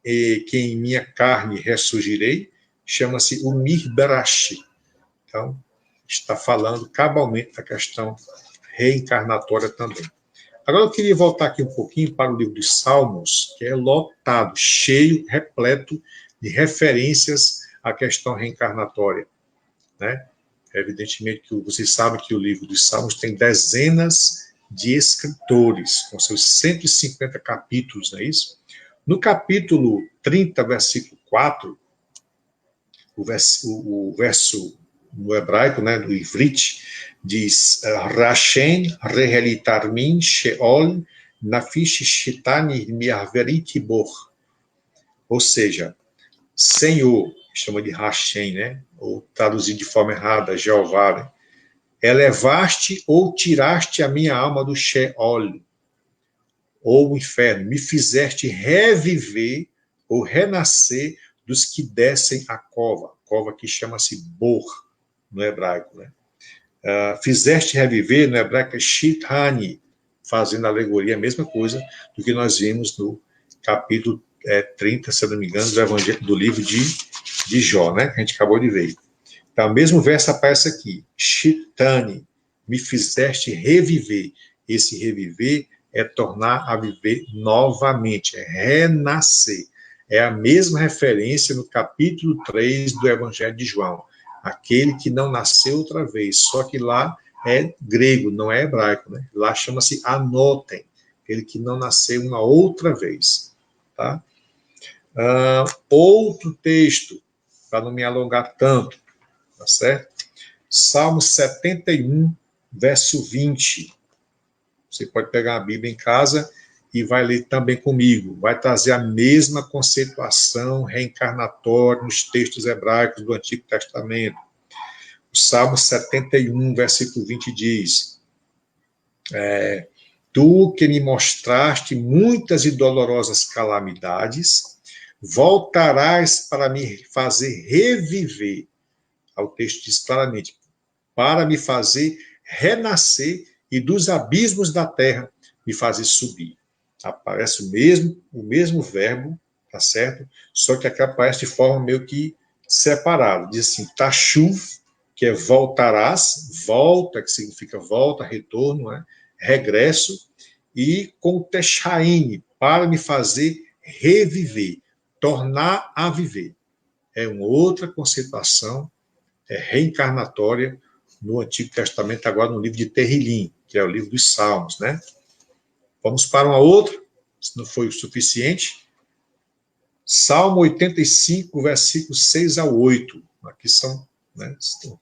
que em minha carne ressurgirei, chama-se o Mirberashi. Então, está falando cabalmente da questão reencarnatória também. Agora eu queria voltar aqui um pouquinho para o livro dos Salmos, que é lotado, cheio, repleto de referências à questão reencarnatória, né? Evidentemente que vocês sabem que o livro dos Salmos tem dezenas de escritores, com seus 150 capítulos, não é isso? No capítulo 30, versículo 4, o verso no hebraico, né, no ivrit, diz Rashem rehelitarmin sheol nafish shitani miarverit bor. Ou seja, Senhor, chama de Hashem, né? Ou traduzido de forma errada, Jeová, né? Elevaste ou tiraste a minha alma do Sheol, ou o inferno, me fizeste reviver ou renascer dos que descem a cova que chama-se Bor, no hebraico, né? Fizeste reviver, no hebraico é Shithani, fazendo alegoria, a mesma coisa do que nós vimos no capítulo 30, se não me engano, do Evangelho, do livro de Jó, né? Que a gente acabou de ver. Então, o mesmo verso aparece aqui. Shithani, me fizeste reviver. Esse reviver é tornar a viver novamente, é renascer. É a mesma referência no capítulo 3 do Evangelho de João. Aquele que não nasceu outra vez, só que lá é grego, não é hebraico, né? Lá chama-se anotem, aquele que não nasceu uma outra vez, tá? Outro texto, para não me alongar tanto, tá certo? Salmo 71, verso 20. Você pode pegar a Bíblia em casa e vai ler também comigo. Vai trazer a mesma conceituação reencarnatória nos textos hebraicos do Antigo Testamento. O Salmo 71, versículo 20 diz: Tu que me mostraste muitas e dolorosas calamidades, voltarás para me fazer reviver. O texto diz claramente: para me fazer renascer e dos abismos da terra me fazer subir. Aparece o mesmo verbo, tá certo? Só que aqui aparece de forma meio que separada. Diz assim, tashuv, que é voltarás, volta, que significa volta, retorno, né? Regresso, e com teshaine, para me fazer reviver, tornar a viver. É uma outra conceituação reencarnatória no Antigo Testamento, agora no livro de Terrilim, que é o livro dos Salmos, né? Vamos para uma outra, se não foi o suficiente. Salmo 85, versículos 6 a 8. Aqui são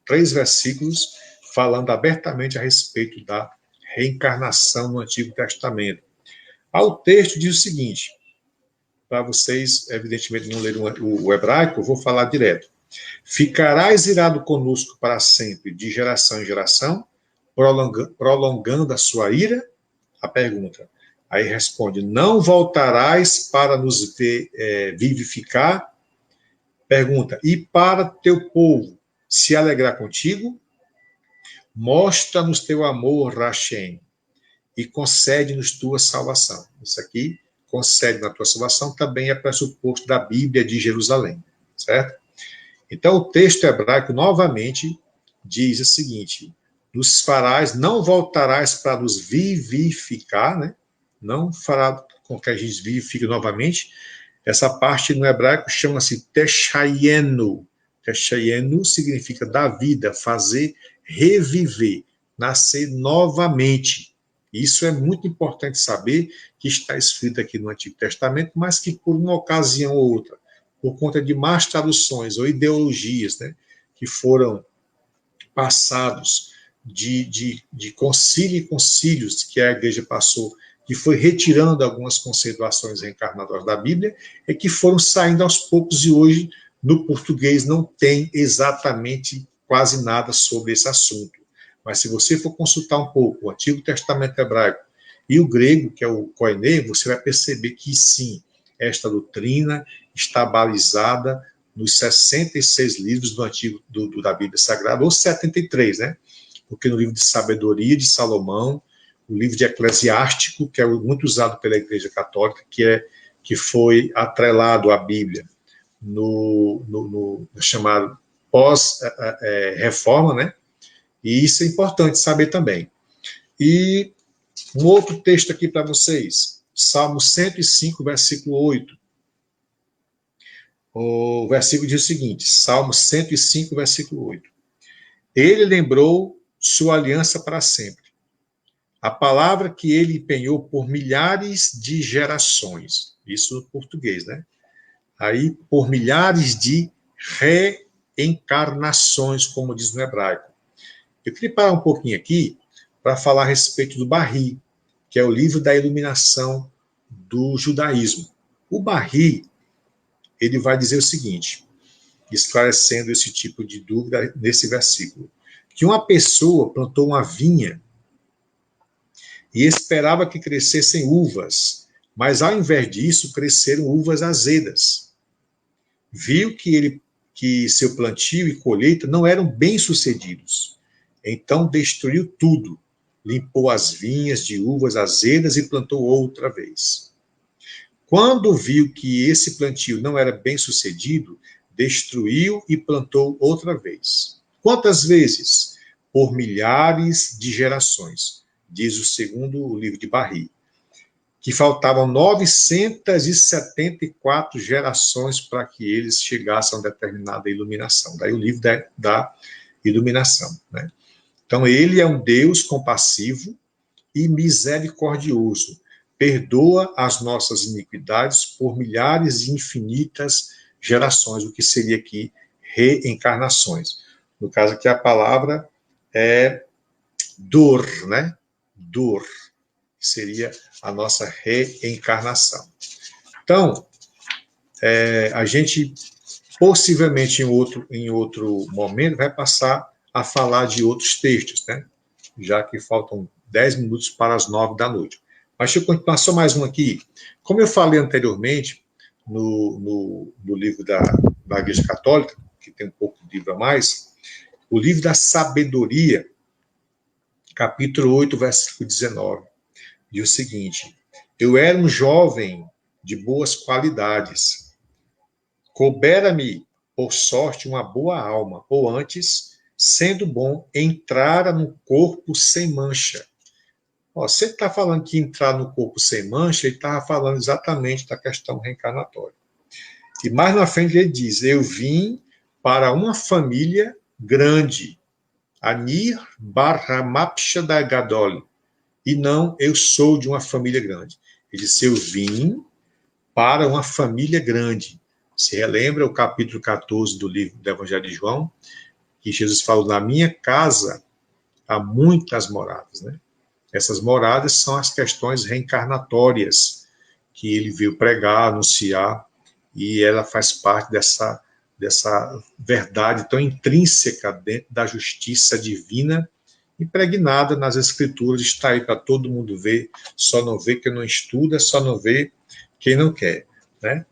3 versículos falando abertamente a respeito da reencarnação no Antigo Testamento. O texto diz o seguinte, para vocês, evidentemente, não lerem o hebraico, eu vou falar direto. Ficarás irado conosco para sempre, de geração em geração, prolongando a sua ira? A pergunta. Aí responde, não voltarás para nos vivificar? Pergunta, e para teu povo se alegrar contigo? Mostra-nos teu amor, Rachem, e concede-nos tua salvação. Isso aqui, concede na tua salvação, também é pressuposto da Bíblia de Jerusalém, certo? Então, o texto hebraico, novamente, diz o seguinte, nos farás, não voltarás para nos vivificar, né? Não fará com que a gente vivifique novamente. Essa parte no hebraico chama-se techayenu. Techayenu significa dar vida, fazer reviver, nascer novamente. Isso é muito importante saber que está escrito aqui no Antigo Testamento, mas que por uma ocasião ou outra, por conta de más traduções ou ideologias, né, que foram passados de concílio e concílios que a igreja passou, que foi retirando algumas conceituações reencarnatórias da Bíblia, é que foram saindo aos poucos e hoje no português não tem exatamente quase nada sobre esse assunto. Mas se você for consultar um pouco o Antigo Testamento hebraico e o grego, que é o Koiné, você vai perceber que sim, esta doutrina está balizada nos 66 livros do Antigo da Bíblia Sagrada, ou 73, né? Porque no livro de Sabedoria de Salomão, o livro de Eclesiástico, que é muito usado pela Igreja Católica, que foi atrelado à Bíblia no chamado pós-reforma, né? E isso é importante saber também. E um outro texto aqui para vocês, Salmo 105, versículo 8. O versículo diz o seguinte, Salmo 105, versículo 8. Ele lembrou sua aliança para sempre. A palavra que ele empenhou por milhares de gerações. Isso no português, né? Aí, por milhares de reencarnações, como diz no hebraico. Eu queria parar um pouquinho aqui para falar a respeito do Barri, que é o livro da iluminação do judaísmo. O Barri, ele vai dizer o seguinte, esclarecendo esse tipo de dúvida nesse versículo, que uma pessoa plantou uma vinha e esperava que crescessem uvas, mas ao invés disso cresceram uvas azedas. Viu que seu plantio e colheita não eram bem-sucedidos. Então destruiu tudo, limpou as vinhas de uvas azedas e plantou outra vez. Quando viu que esse plantio não era bem-sucedido, destruiu e plantou outra vez. Quantas vezes? Por milhares de gerações, diz o segundo livro de Barri, que faltavam 974 gerações para que eles chegassem a determinada iluminação. Daí o livro da iluminação, né? Então, ele é um Deus compassivo e misericordioso. Perdoa as nossas iniquidades por milhares e infinitas gerações, o que seria aqui reencarnações. No caso aqui, a palavra é dor, né? Dor. que seria a nossa reencarnação. Então, a gente possivelmente em outro momento vai passar a falar de outros textos, né? Já que faltam 10 minutos para as 9 da noite. Mas deixa eu continuar só mais um aqui. Como eu falei anteriormente, no livro da Igreja Católica, que tem um pouco de livro a mais, o livro da Sabedoria, capítulo 8, versículo 19, diz o seguinte: eu era um jovem de boas qualidades, coubera-me, por sorte, uma boa alma, ou antes, sendo bom, entrara no corpo sem mancha. Você está falando que entrar no corpo sem mancha, ele estava falando exatamente da questão reencarnatória. E mais na frente ele diz: eu vim para uma família grande, Anir Barhamapsha da Gadol, e não eu sou de uma família grande. Ele disse: eu vim para uma família grande. Se relembra o capítulo 14 do livro do Evangelho de João, que Jesus falou: na minha casa há muitas moradas, né? Essas moradas são as questões reencarnatórias que ele veio pregar, anunciar, e ela faz parte dessa verdade tão intrínseca dentro da justiça divina, impregnada nas Escrituras, está aí para todo mundo ver, só não vê quem não estuda, só não vê quem não quer, né?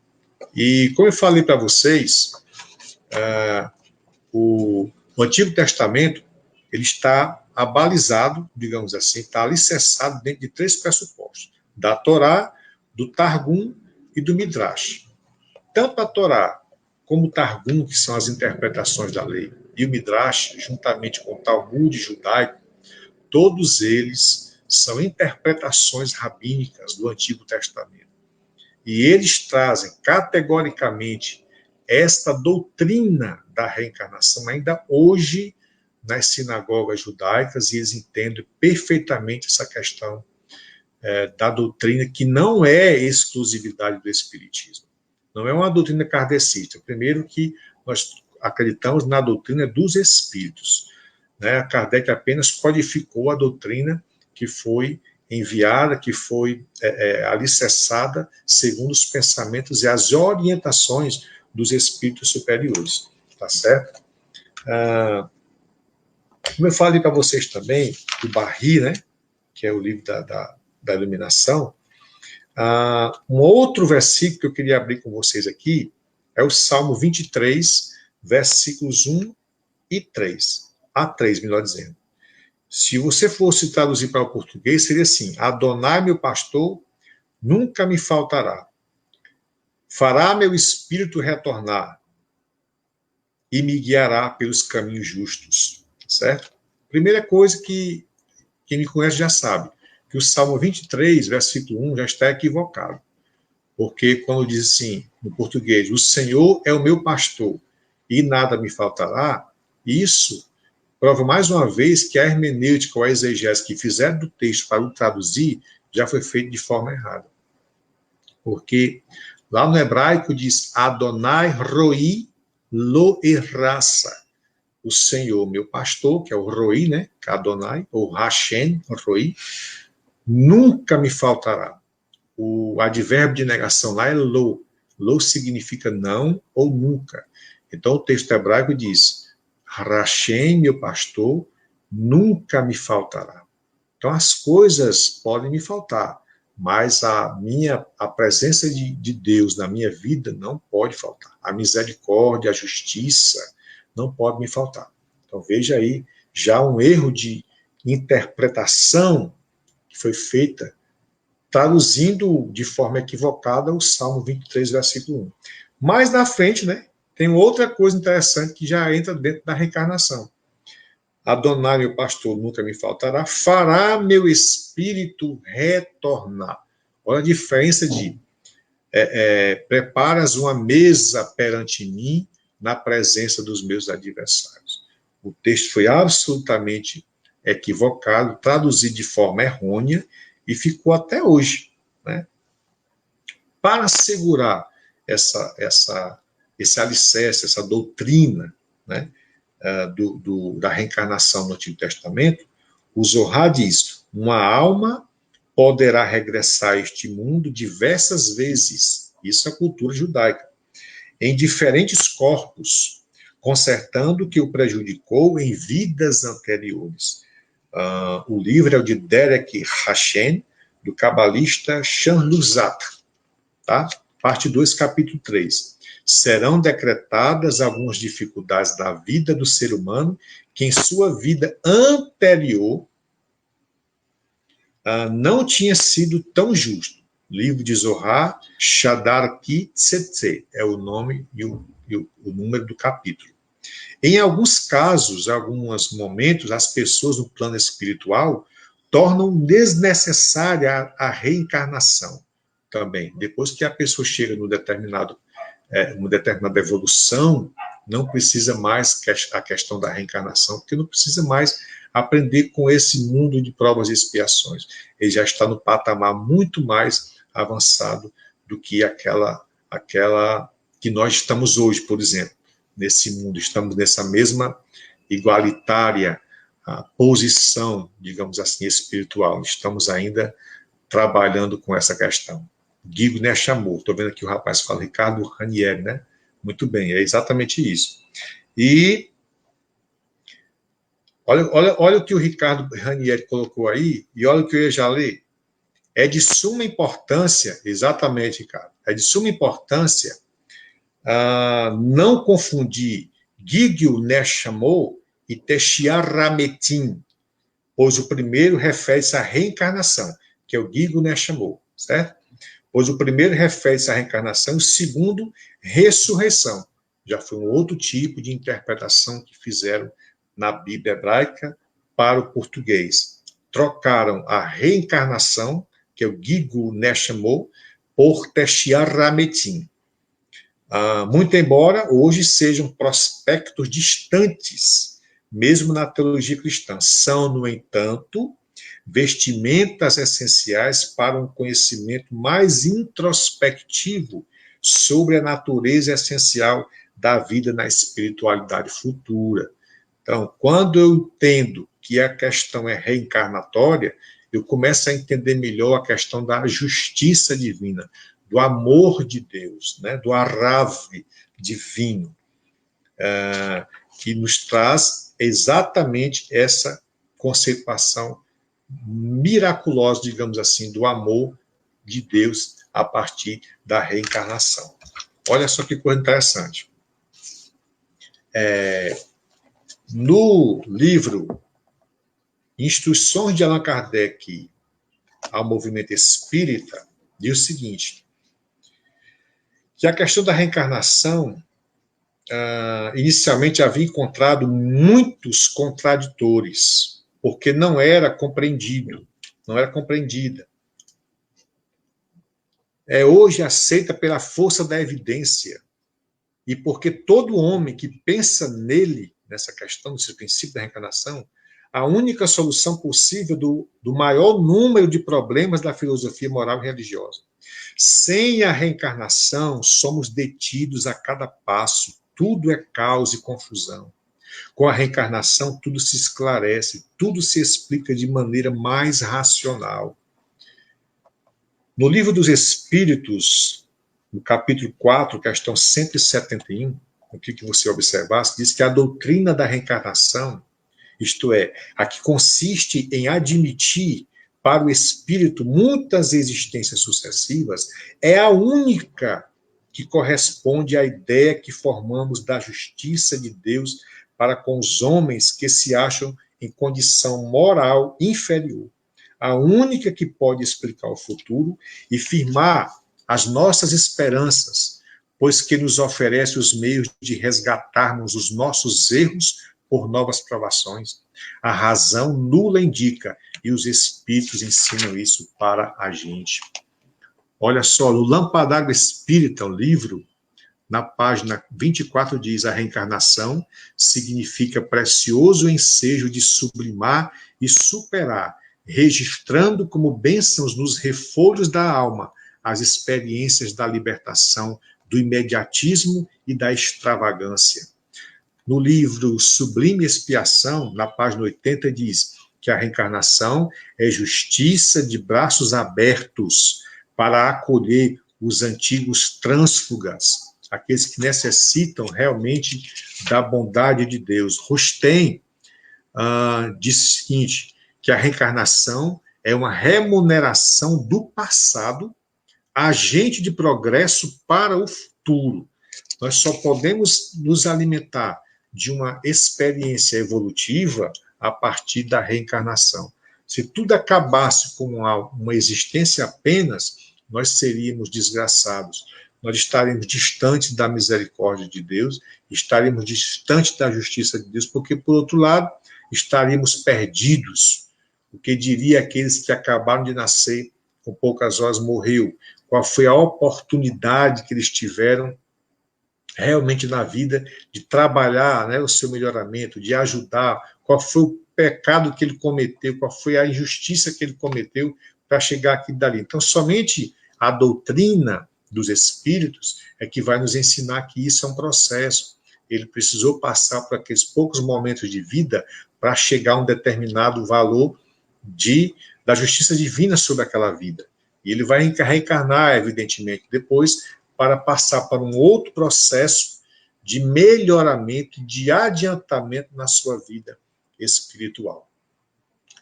E como eu falei para vocês, o Antigo Testamento ele está abalizado, digamos assim, está alicerçado dentro de 3 pressupostos: da Torá, do Targum e do Midrash. Tanto a Torá como o Targum, que são as interpretações da lei, e o Midrash, juntamente com o Talmud judaico, todos eles são interpretações rabínicas do Antigo Testamento. E eles trazem categoricamente esta doutrina da reencarnação ainda hoje nas sinagogas judaicas, e eles entendem perfeitamente essa questão da doutrina, que não é exclusividade do Espiritismo. Não é uma doutrina kardecista. Primeiro que nós acreditamos na doutrina dos Espíritos, né? Kardec apenas codificou a doutrina que foi enviada, que foi alicerçada segundo os pensamentos e as orientações dos Espíritos superiores. Tá certo? Como eu falei para vocês também, o Barri, né, que é o livro da iluminação, um outro versículo que eu queria abrir com vocês aqui é o Salmo 23, versículos 1 e 3. A 3, melhor dizendo. Se você fosse traduzir para o português, seria assim: Adonai, meu pastor, nunca me faltará. Fará meu espírito retornar e me guiará pelos caminhos justos. Certo? Primeira coisa que quem me conhece já sabe, que o Salmo 23, versículo 1, já está equivocado. Porque quando diz assim, no português, o Senhor é o meu pastor e nada me faltará, isso prova mais uma vez que a hermenêutica ou a exegese que fizeram do texto para o traduzir já foi feito de forma errada. Porque lá no hebraico diz Adonai Roi Lo Errasa. O Senhor, meu pastor, que é o Roi, né? Adonai, ou Hashem, Roi, nunca me faltará. O advérbio de negação lá é lo. Lo significa não ou nunca. Então o texto hebraico diz: Hashem, meu pastor, nunca me faltará. Então as coisas podem me faltar, mas a presença de Deus na minha vida não pode faltar. A misericórdia, a justiça não pode me faltar. Então veja aí já um erro de interpretação que foi feita traduzindo de forma equivocada o Salmo 23, versículo 1. Mais na frente, né, tem outra coisa interessante que já entra dentro da reencarnação. Adonai, meu pastor, nunca me faltará, fará meu espírito retornar. Olha a diferença de preparas uma mesa perante mim na presença dos meus adversários. O texto foi absolutamente equivocado, traduzido de forma errônea, e ficou até hoje, né? Para assegurar esse alicerce, essa doutrina, né, da reencarnação no Antigo Testamento, o Zohar diz: uma alma poderá regressar a este mundo diversas vezes, isso é a cultura judaica, em diferentes corpos, consertando o que o prejudicou em vidas anteriores. O livro é o de Derek Hashem, do cabalista Shanluzat, tá? Parte 2, capítulo 3. Serão decretadas algumas dificuldades da vida do ser humano que em sua vida anterior não tinha sido tão justo. Livro de Zohar, Shadar Ki Tzetse, é o nome e o número do capítulo. Em alguns casos, em alguns momentos, as pessoas no plano espiritual tornam desnecessária a reencarnação também. Depois que a pessoa chega no uma determinada evolução, não precisa mais a questão da reencarnação, porque não precisa mais aprender com esse mundo de provas e expiações. Ele já está no patamar muito mais avançado do que aquela que nós estamos hoje, por exemplo, nesse mundo. Estamos nessa mesma igualitária posição, digamos assim, espiritual. Estamos ainda trabalhando com essa questão. Guigo Neshamor, estou vendo aqui o rapaz fala, Ricardo Ranieri, né? Muito bem, é exatamente isso. E olha o que o Ricardo Ranieri colocou aí, e olha o que eu ia já ler. É de suma importância, exatamente, Ricardo, é de suma importância não confundir Gigio Neshamor e Teshiarametim, pois o primeiro refere-se à reencarnação, que é o Gigio Neshamor, certo? Pois o primeiro refere-se à reencarnação, o segundo, ressurreição. Já foi um outro tipo de interpretação que fizeram na Bíblia hebraica para o português. Trocaram a reencarnação, que é o Gigio Neshamor, por Teshiarametim. Muito embora hoje sejam prospectos distantes, mesmo na teologia cristã, são, no entanto, vestimentas essenciais para um conhecimento mais introspectivo sobre a natureza essencial da vida na espiritualidade futura. Então, quando eu entendo que a questão é reencarnatória, eu começo a entender melhor a questão da justiça divina, do amor de Deus, né, do arrave divino, que nos traz exatamente essa conceituação miraculosa, digamos assim, do amor de Deus a partir da reencarnação. Olha só que coisa interessante. No livro Instruções de Allan Kardec ao Movimento Espírita, diz o seguinte, que a questão da reencarnação, inicialmente havia encontrado muitos contraditores, porque não era compreendido, não era compreendida. É hoje aceita pela força da evidência, e porque todo homem que pensa nele, nessa questão, nesse princípio da reencarnação, a única solução possível do maior número de problemas da filosofia moral e religiosa. Sem a reencarnação, somos detidos a cada passo, tudo é caos e confusão. Com a reencarnação, tudo se esclarece, tudo se explica de maneira mais racional. No Livro dos Espíritos, no capítulo 4, questão 171, o que você observasse, diz que a doutrina da reencarnação, isto é, a que consiste em admitir para o espírito muitas existências sucessivas, é a única que corresponde à ideia que formamos da justiça de Deus para com os homens que se acham em condição moral inferior. A única que pode explicar o futuro e firmar as nossas esperanças, pois que nos oferece os meios de resgatarmos os nossos erros por novas provações. A razão nula indica, e os espíritos ensinam isso para a gente. Olha só, no Lampadário Espírita, o livro, na página 24, diz: a reencarnação significa precioso ensejo de sublimar e superar, registrando como bênçãos nos refolhos da alma as experiências da libertação, do imediatismo e da extravagância. No livro Sublime Expiação, na página 80, diz que que a reencarnação é justiça de braços abertos para acolher os antigos trânsfugas, aqueles que necessitam realmente da bondade de Deus. Rustem diz o seguinte, que a reencarnação é uma remuneração do passado, agente de progresso para o futuro. Nós só podemos nos alimentar de uma experiência evolutiva a partir da reencarnação. Se tudo acabasse com uma existência apenas, nós seríamos desgraçados. Nós estaríamos distantes da misericórdia de Deus, estaríamos distantes da justiça de Deus, porque, por outro lado, estaríamos perdidos. O que diria aqueles que acabaram de nascer, com poucas horas morreu? Qual foi a oportunidade que eles tiveram realmente na vida de trabalhar, né, o seu melhoramento, de ajudar? Qual foi o pecado que ele cometeu? Qual foi a injustiça que ele cometeu para chegar aqui e dali? Então, somente a doutrina dos espíritos é que vai nos ensinar que isso é um processo. Ele precisou passar por aqueles poucos momentos de vida para chegar a um determinado valor da justiça divina sobre aquela vida. E ele vai reencarnar, evidentemente, depois, para passar para um outro processo de melhoramento, de adiantamento na sua vida espiritual.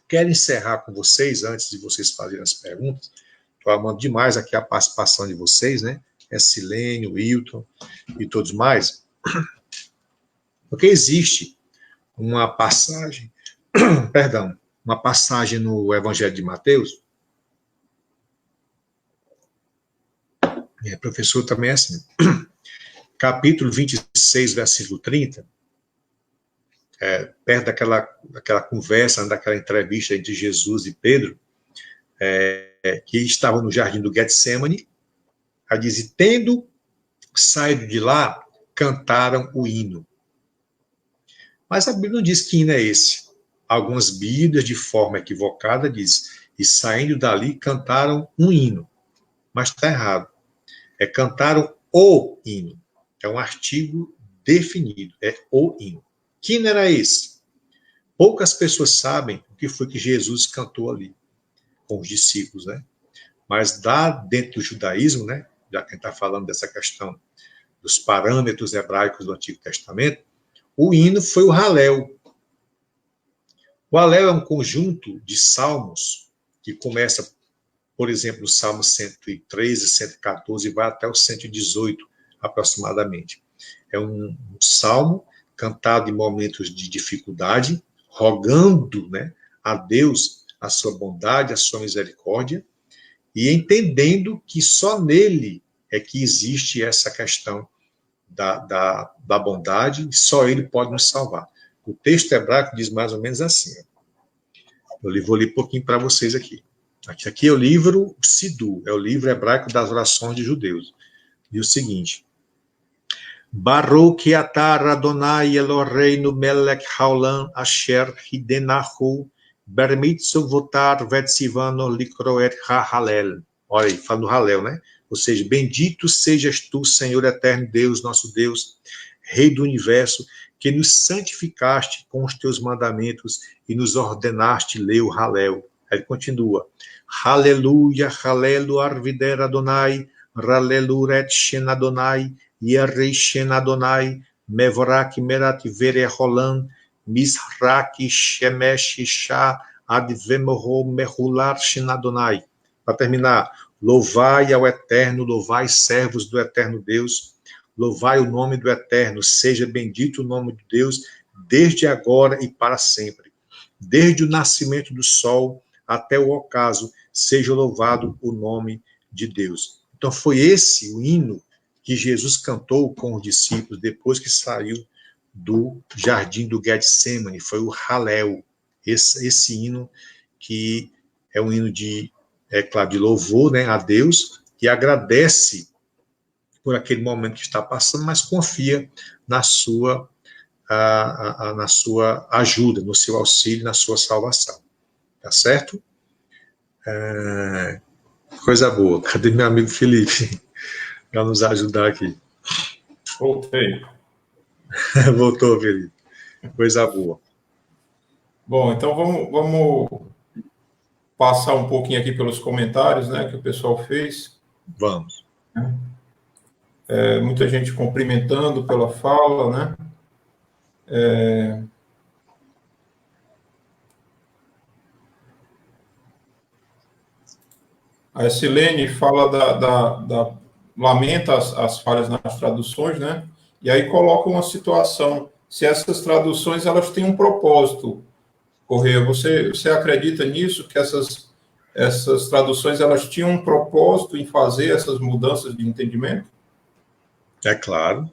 Quero encerrar com vocês, antes de vocês fazerem as perguntas. Estou amando demais aqui a participação de vocês, né? Silênio, Wilton e todos mais. Porque existe uma passagem, perdão, uma passagem no Evangelho de Mateus. Professor também é assim. Capítulo 26, versículo 30. Perto daquela conversa, daquela entrevista entre Jesus e Pedro, que estavam no jardim do Getsemane, diz, e tendo saído de lá, cantaram o hino. Mas a Bíblia não diz que hino é esse. Algumas Bíblias, de forma equivocada, diz, e saindo dali, cantaram um hino. Mas está errado. Cantaram o hino. É um artigo definido. É o hino. Que hino era esse? Poucas pessoas sabem o que foi que Jesus cantou ali, com os discípulos, né? Mas dentro do judaísmo, né? Já que a gente está falando dessa questão dos parâmetros hebraicos do Antigo Testamento, o hino foi o Halel. O Halel é um conjunto de salmos que começa, por exemplo, no Salmo 113, 114 e vai até o 118, aproximadamente. É um salmo cantado em momentos de dificuldade, rogando, né, a Deus a sua bondade, a sua misericórdia, e entendendo que só nele é que existe essa questão da bondade, e só ele pode nos salvar. O texto hebraico diz mais ou menos assim. Eu vou ler um pouquinho para vocês aqui. Aqui é o livro Sidu, é o livro hebraico das orações de judeus. E o seguinte: Baruch atar Adonai Eloheinu melech haolam asher hidenahu bermitzvotar vetzivano likroet ha-halel. Olha aí, falando Halel, né? Ou seja, bendito sejas tu, Senhor eterno Deus, nosso Deus, Rei do universo, que nos santificaste com os teus mandamentos e nos ordenaste ler o Halel. Aí ele continua. Haleluia, halelu arvider Adonai, ralelu ret shen Adonai, yerei shen Adonai, mevorak merat vere rolam, misrak shemesh shah advemoho mehular shen Adonai. Para terminar, louvai ao Eterno, louvai servos do Eterno Deus, louvai o nome do Eterno, seja bendito o nome de Deus, desde agora e para sempre. Desde o nascimento do sol até o ocaso, seja louvado o nome de Deus. Então foi esse o hino que Jesus cantou com os discípulos depois que saiu do jardim do Getsemane, foi o Halel, esse hino que é um hino de louvor, né, a Deus, que agradece por aquele momento que está passando, mas confia na sua ajuda, no seu auxílio, na sua salvação. Tá certo? Coisa boa. Cadê meu amigo Felipe? Para nos ajudar aqui. Voltei. Voltou, Felipe. Coisa boa. Bom, então vamos passar um pouquinho aqui pelos comentários, né, que o pessoal fez. Vamos. Muita gente cumprimentando pela fala, né? A Silene fala lamenta as falhas nas traduções, né? E aí coloca uma situação, se essas traduções elas têm um propósito, Correia, você acredita nisso, que essas traduções elas tinham um propósito em fazer essas mudanças de entendimento? É claro.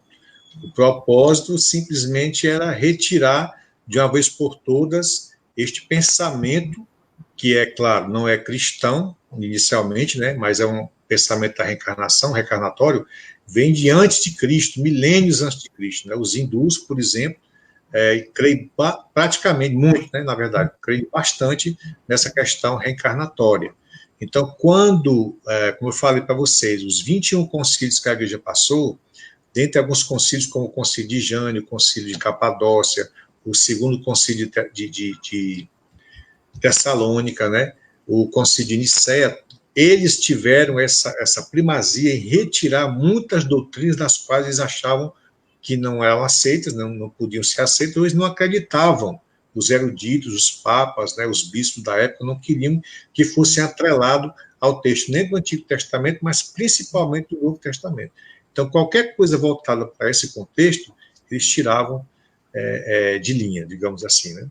O propósito simplesmente era retirar de uma vez por todas este pensamento, que é claro, não é cristão inicialmente, né, mas é um pensamento da reencarnação, reencarnatório, vem de antes de Cristo, milênios antes de Cristo. Né? Os hindus, por exemplo, creio praticamente, muito, né, na verdade, creio bastante nessa questão reencarnatória. Então, quando, como eu falei para vocês, os 21 concílios que a igreja passou, dentre alguns concílios, como o concílio de Jânio, o concílio de Capadócia, o segundo concílio de Tessalônica, né, o concílio de Nicéia, eles tiveram essa primazia em retirar muitas doutrinas das quais eles achavam que não eram aceitas, não podiam ser aceitas, eles não acreditavam. Os eruditos, os papas, né, os bispos da época não queriam que fossem atrelados ao texto, nem do Antigo Testamento, mas principalmente do Novo Testamento. Então, qualquer coisa voltada para esse contexto, eles tiravam de linha, digamos assim, né?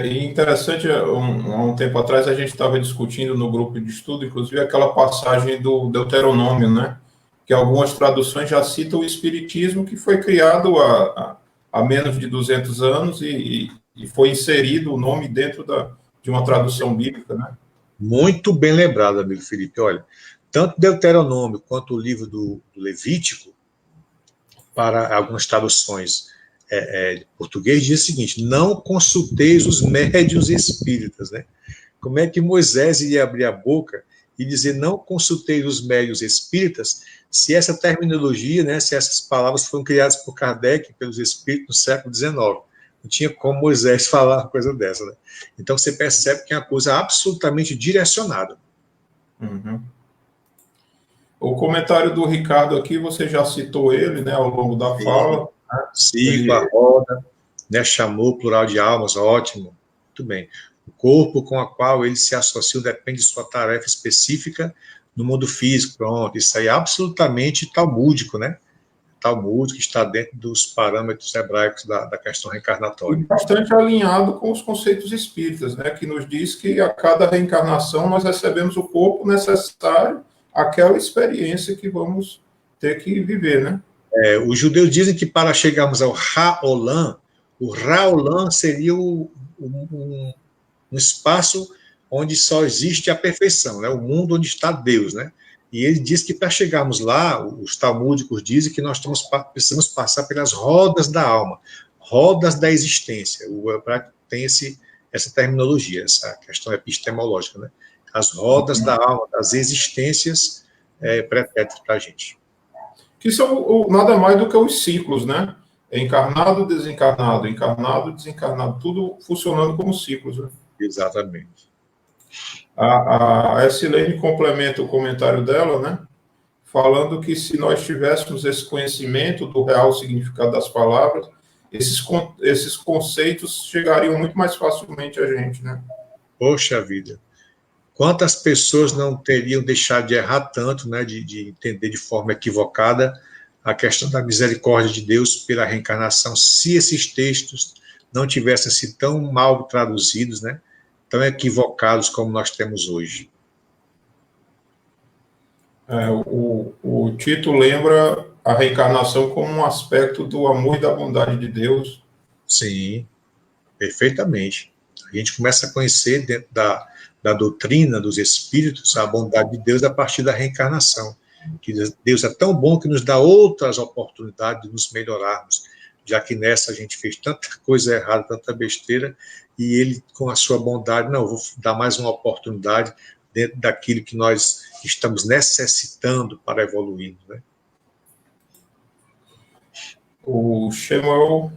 E interessante, há um tempo atrás a gente estava discutindo no grupo de estudo, inclusive aquela passagem do Deuteronômio, né? Que algumas traduções já citam o Espiritismo, que foi criado há menos de 200 anos e foi inserido o nome dentro de uma tradução bíblica, né? Muito bem lembrado, amigo Felipe. Olha, tanto Deuteronômio quanto o livro do Levítico, para algumas traduções de português, diz o seguinte: não consulteis os médiuns espíritas, né? Como é que Moisés iria abrir a boca e dizer não consulteis os médiuns espíritas, se essa terminologia, né, se essas palavras foram criadas por Kardec, pelos espíritos no século XIX? Não tinha como Moisés falar uma coisa dessa, né? Então você percebe que é uma coisa absolutamente direcionada. Uhum. O comentário do Ricardo aqui, você já citou ele, né, ao longo da fala. Ciclo, a roda, né, chamou plural de almas, ótimo, muito bem. O corpo com o qual eles se associam depende de sua tarefa específica no mundo físico, pronto, isso aí é absolutamente talmúdico, né? Talmúdico, está dentro dos parâmetros hebraicos da questão E reencarnatória. bastante alinhado com os conceitos espíritas, né, que nos diz que a cada reencarnação nós recebemos o corpo necessário àquela experiência que vamos ter que viver, né? Os judeus dizem que para chegarmos ao Raolam, o Raolam seria um espaço onde só existe a perfeição, né? O mundo onde está Deus, né? E ele diz que para chegarmos lá, os talmúdicos dizem que nós precisamos passar pelas rodas da alma, rodas da existência. O hebraico tem essa terminologia, essa questão epistemológica, né? As rodas da alma, das existências pretéritas para a gente. Que são nada mais do que os ciclos, né? Encarnado, desencarnado, tudo funcionando como ciclos, né? Exatamente. A Silene complementa o comentário dela, né? Falando que se nós tivéssemos esse conhecimento do real significado das palavras, esses conceitos chegariam muito mais facilmente a gente, né? Poxa vida. Quantas pessoas não teriam deixado de errar tanto, né, de entender de forma equivocada a questão da misericórdia de Deus pela reencarnação, se esses textos não tivessem sido tão mal traduzidos, né, tão equivocados como nós temos hoje. O Tito lembra a reencarnação como um aspecto do amor e da bondade de Deus. Sim, perfeitamente. A gente começa a conhecer dentro da doutrina dos espíritos a bondade de Deus a partir da reencarnação. Que Deus é tão bom que nos dá outras oportunidades de nos melhorarmos, já que nessa a gente fez tanta coisa errada, tanta besteira, e ele, com a sua bondade, não, vou dar mais uma oportunidade dentro daquilo que nós estamos necessitando para evoluir, né? O Shemuel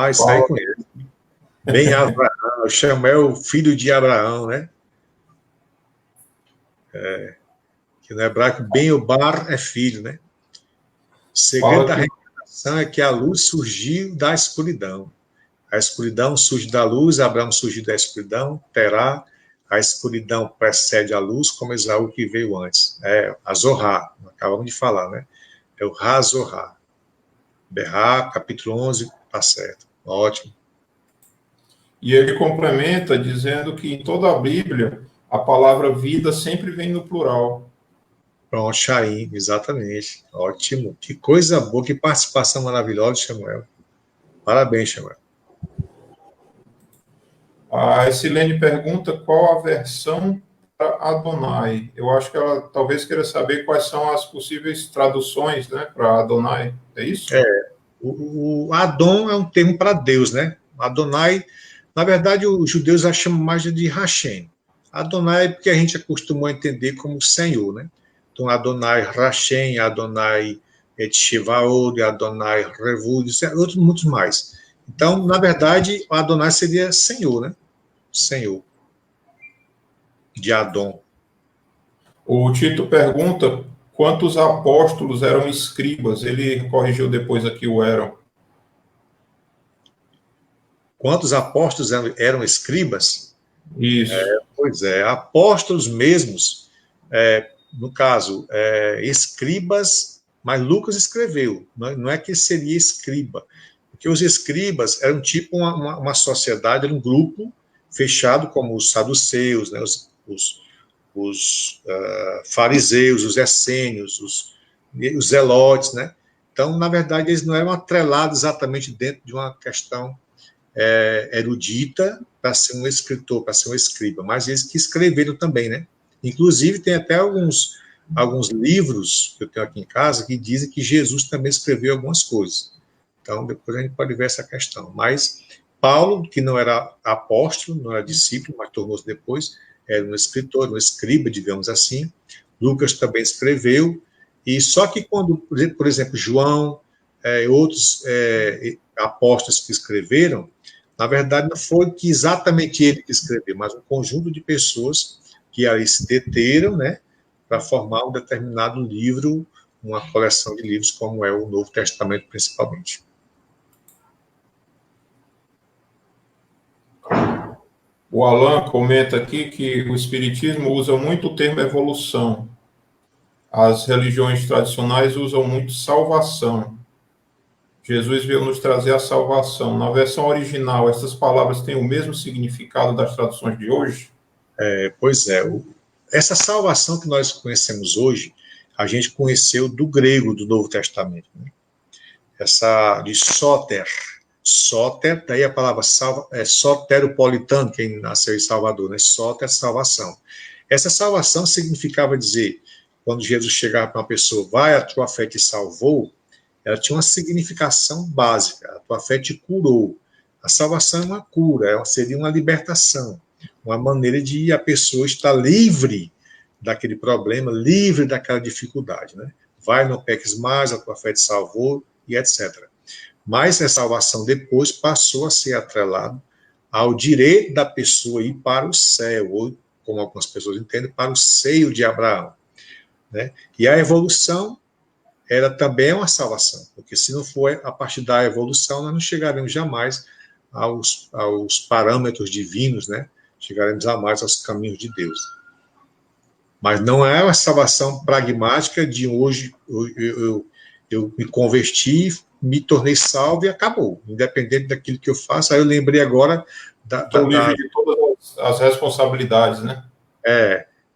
Isso aí conheço. bem Abraão, Chamuel, filho de Abraão, né? Que no hebraico, bem o bar é filho, né? O segredo Fala da que reencarnação é que a luz surgiu da escuridão. A escuridão surge da luz, Abraão surgiu da escuridão, Terá, a escuridão precede a luz, como Esaú que veio antes. É a Zorá, acabamos de falar, né? É o Ra-Zorá. Berrá, capítulo 11, tá certo. Ótimo. e ele complementa dizendo que em toda a Bíblia a palavra vida sempre vem no plural. Pronto, Chaim, exatamente. Ótimo. Que coisa boa, que participação maravilhosa, Samuel. Parabéns, Samuel. A Silene pergunta qual a versão para Adonai. Eu acho que ela talvez queira saber quais são as possíveis traduções, né, para Adonai. É isso? É, o Adon é um termo para Deus, né? Adonai, na verdade, os judeus a chamam mais de Hashem. Adonai é porque a gente acostumou a entender como Senhor, né? Então, Adonai Hashem, AdonaiEtshevaod, Adonai Revud, outros muitos mais. Então, na verdade, o Adonai seria Senhor, né? Senhor, de Adon. O Tito pergunta quantos apóstolos eram escribas. Ele corrigiu depois aqui o eram. Quantos apóstolos eram escribas? Isso. Pois é, apóstolos mesmos, no caso, escribas, mas Lucas escreveu, não é que seria escriba, porque os escribas eram tipo uma sociedade, era um grupo fechado, como os saduceus, né, os fariseus, os essênios, os zelotes, né? Então, na verdade, eles não eram atrelados exatamente dentro de uma questão erudita para ser um escritor, para ser um escriba, mas eles que escreveram também, né? Inclusive, tem até alguns livros que eu tenho aqui em casa que dizem que Jesus também escreveu algumas coisas. Então, depois a gente pode ver essa questão. Mas Paulo, que não era apóstolo, não era discípulo, mas tornou-se depois, era um escritor, um escriba, digamos assim. Lucas também escreveu, e só que quando, por exemplo, João, outros apóstolos que escreveram, na verdade, não foi que exatamente ele que escreveu, mas um conjunto de pessoas que ali se deteram, né, para formar um determinado livro, uma coleção de livros, como é o Novo Testamento, principalmente. O Alan comenta aqui que o Espiritismo usa muito o termo evolução. As religiões tradicionais usam muito salvação. Jesus veio nos trazer a salvação. Na versão original, essas palavras têm o mesmo significado das traduções de hoje? Pois é, essa salvação que nós conhecemos hoje, a gente conheceu do grego do Novo Testamento, né? Essa de soter. Soter, daí a palavra soteropolitano, quem nasceu em Salvador, né? Soter, salvação. Essa salvação significava dizer, quando Jesus chegava para uma pessoa, vai, a tua fé te salvou, ela tinha uma significação básica, a tua fé te curou. A salvação é uma cura, seria uma libertação, uma maneira de a pessoa estar livre daquele problema, livre daquela dificuldade, né? Vai, não peques mais, a tua fé te salvou, e etc. Mas a salvação depois passou a ser atrelado ao direito da pessoa ir para o céu, ou, como algumas pessoas entendem, para o seio de Abraão, né? E a evolução era também uma salvação, porque se não for a partir da evolução, nós não chegaremos jamais aos parâmetros divinos, né? Chegaremos jamais aos caminhos de Deus. Mas não é uma salvação pragmática de hoje eu me converti, me tornei salvo e acabou, independente daquilo que eu faço. Aí eu lembrei agora Estou livre de todas as responsabilidades, né?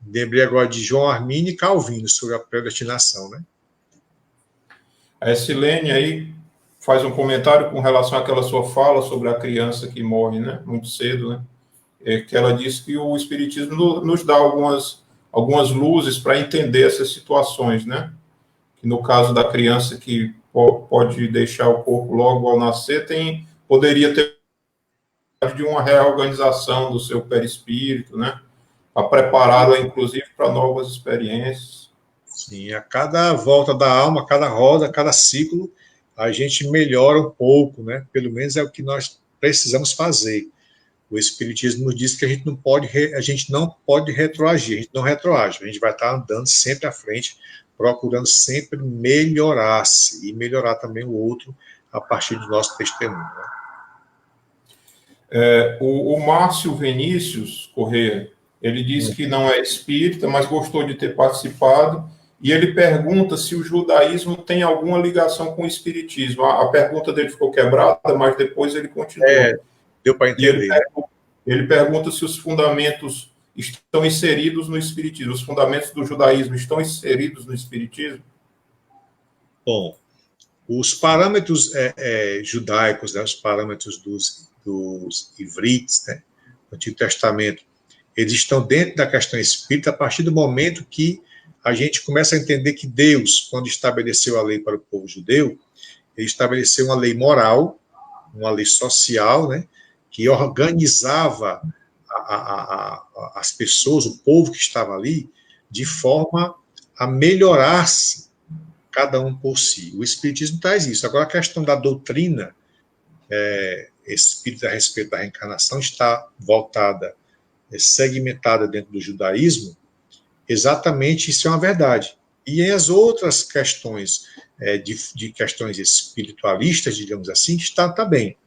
Lembrei agora de João Arminio e Calvino sobre a predestinação, né? A Silene aí faz um comentário com relação àquela sua fala sobre a criança que morre, né, muito cedo, né? Que ela diz que o Espiritismo nos dá algumas luzes para entender essas situações, né? Que no caso da criança que pode deixar o corpo logo ao nascer, poderia ter de uma reorganização do seu perispírito, né? Para prepará-la, inclusive, para novas experiências. Sim, a cada volta da alma, a cada roda, a cada ciclo, a gente melhora um pouco, né? Pelo menos é o que nós precisamos fazer. o Espiritismo nos diz que a gente não pode retroagir, a gente não retroage, a gente vai estar andando sempre à frente, procurando sempre melhorar-se e melhorar também o outro a partir do nosso testemunho. Né? O Márcio Vinícius Corrêa, ele diz que não é espírita, mas gostou de ter participado, e ele pergunta se o judaísmo tem alguma ligação com o espiritismo. A pergunta dele ficou quebrada, mas depois ele continuou. Deu para entender. Ele pergunta se os fundamentos estão inseridos no espiritismo. Os fundamentos do judaísmo estão inseridos no espiritismo? Bom, os parâmetros judaicos, né, os parâmetros dos ivrites, né, do Antigo Testamento, eles estão dentro da questão espírita a partir do momento que a gente começa a entender que Deus, quando estabeleceu a lei para o povo judeu, ele estabeleceu uma lei moral, uma lei social, né, que organizava as pessoas, o povo que estava ali, de forma a melhorar-se, cada um por si. O Espiritismo traz isso. Agora, a questão da doutrina espírita a respeito da reencarnação está voltada, segmentada dentro do judaísmo. Exatamente, isso é uma verdade. E as outras questões, de questões espiritualistas, digamos assim, está bem.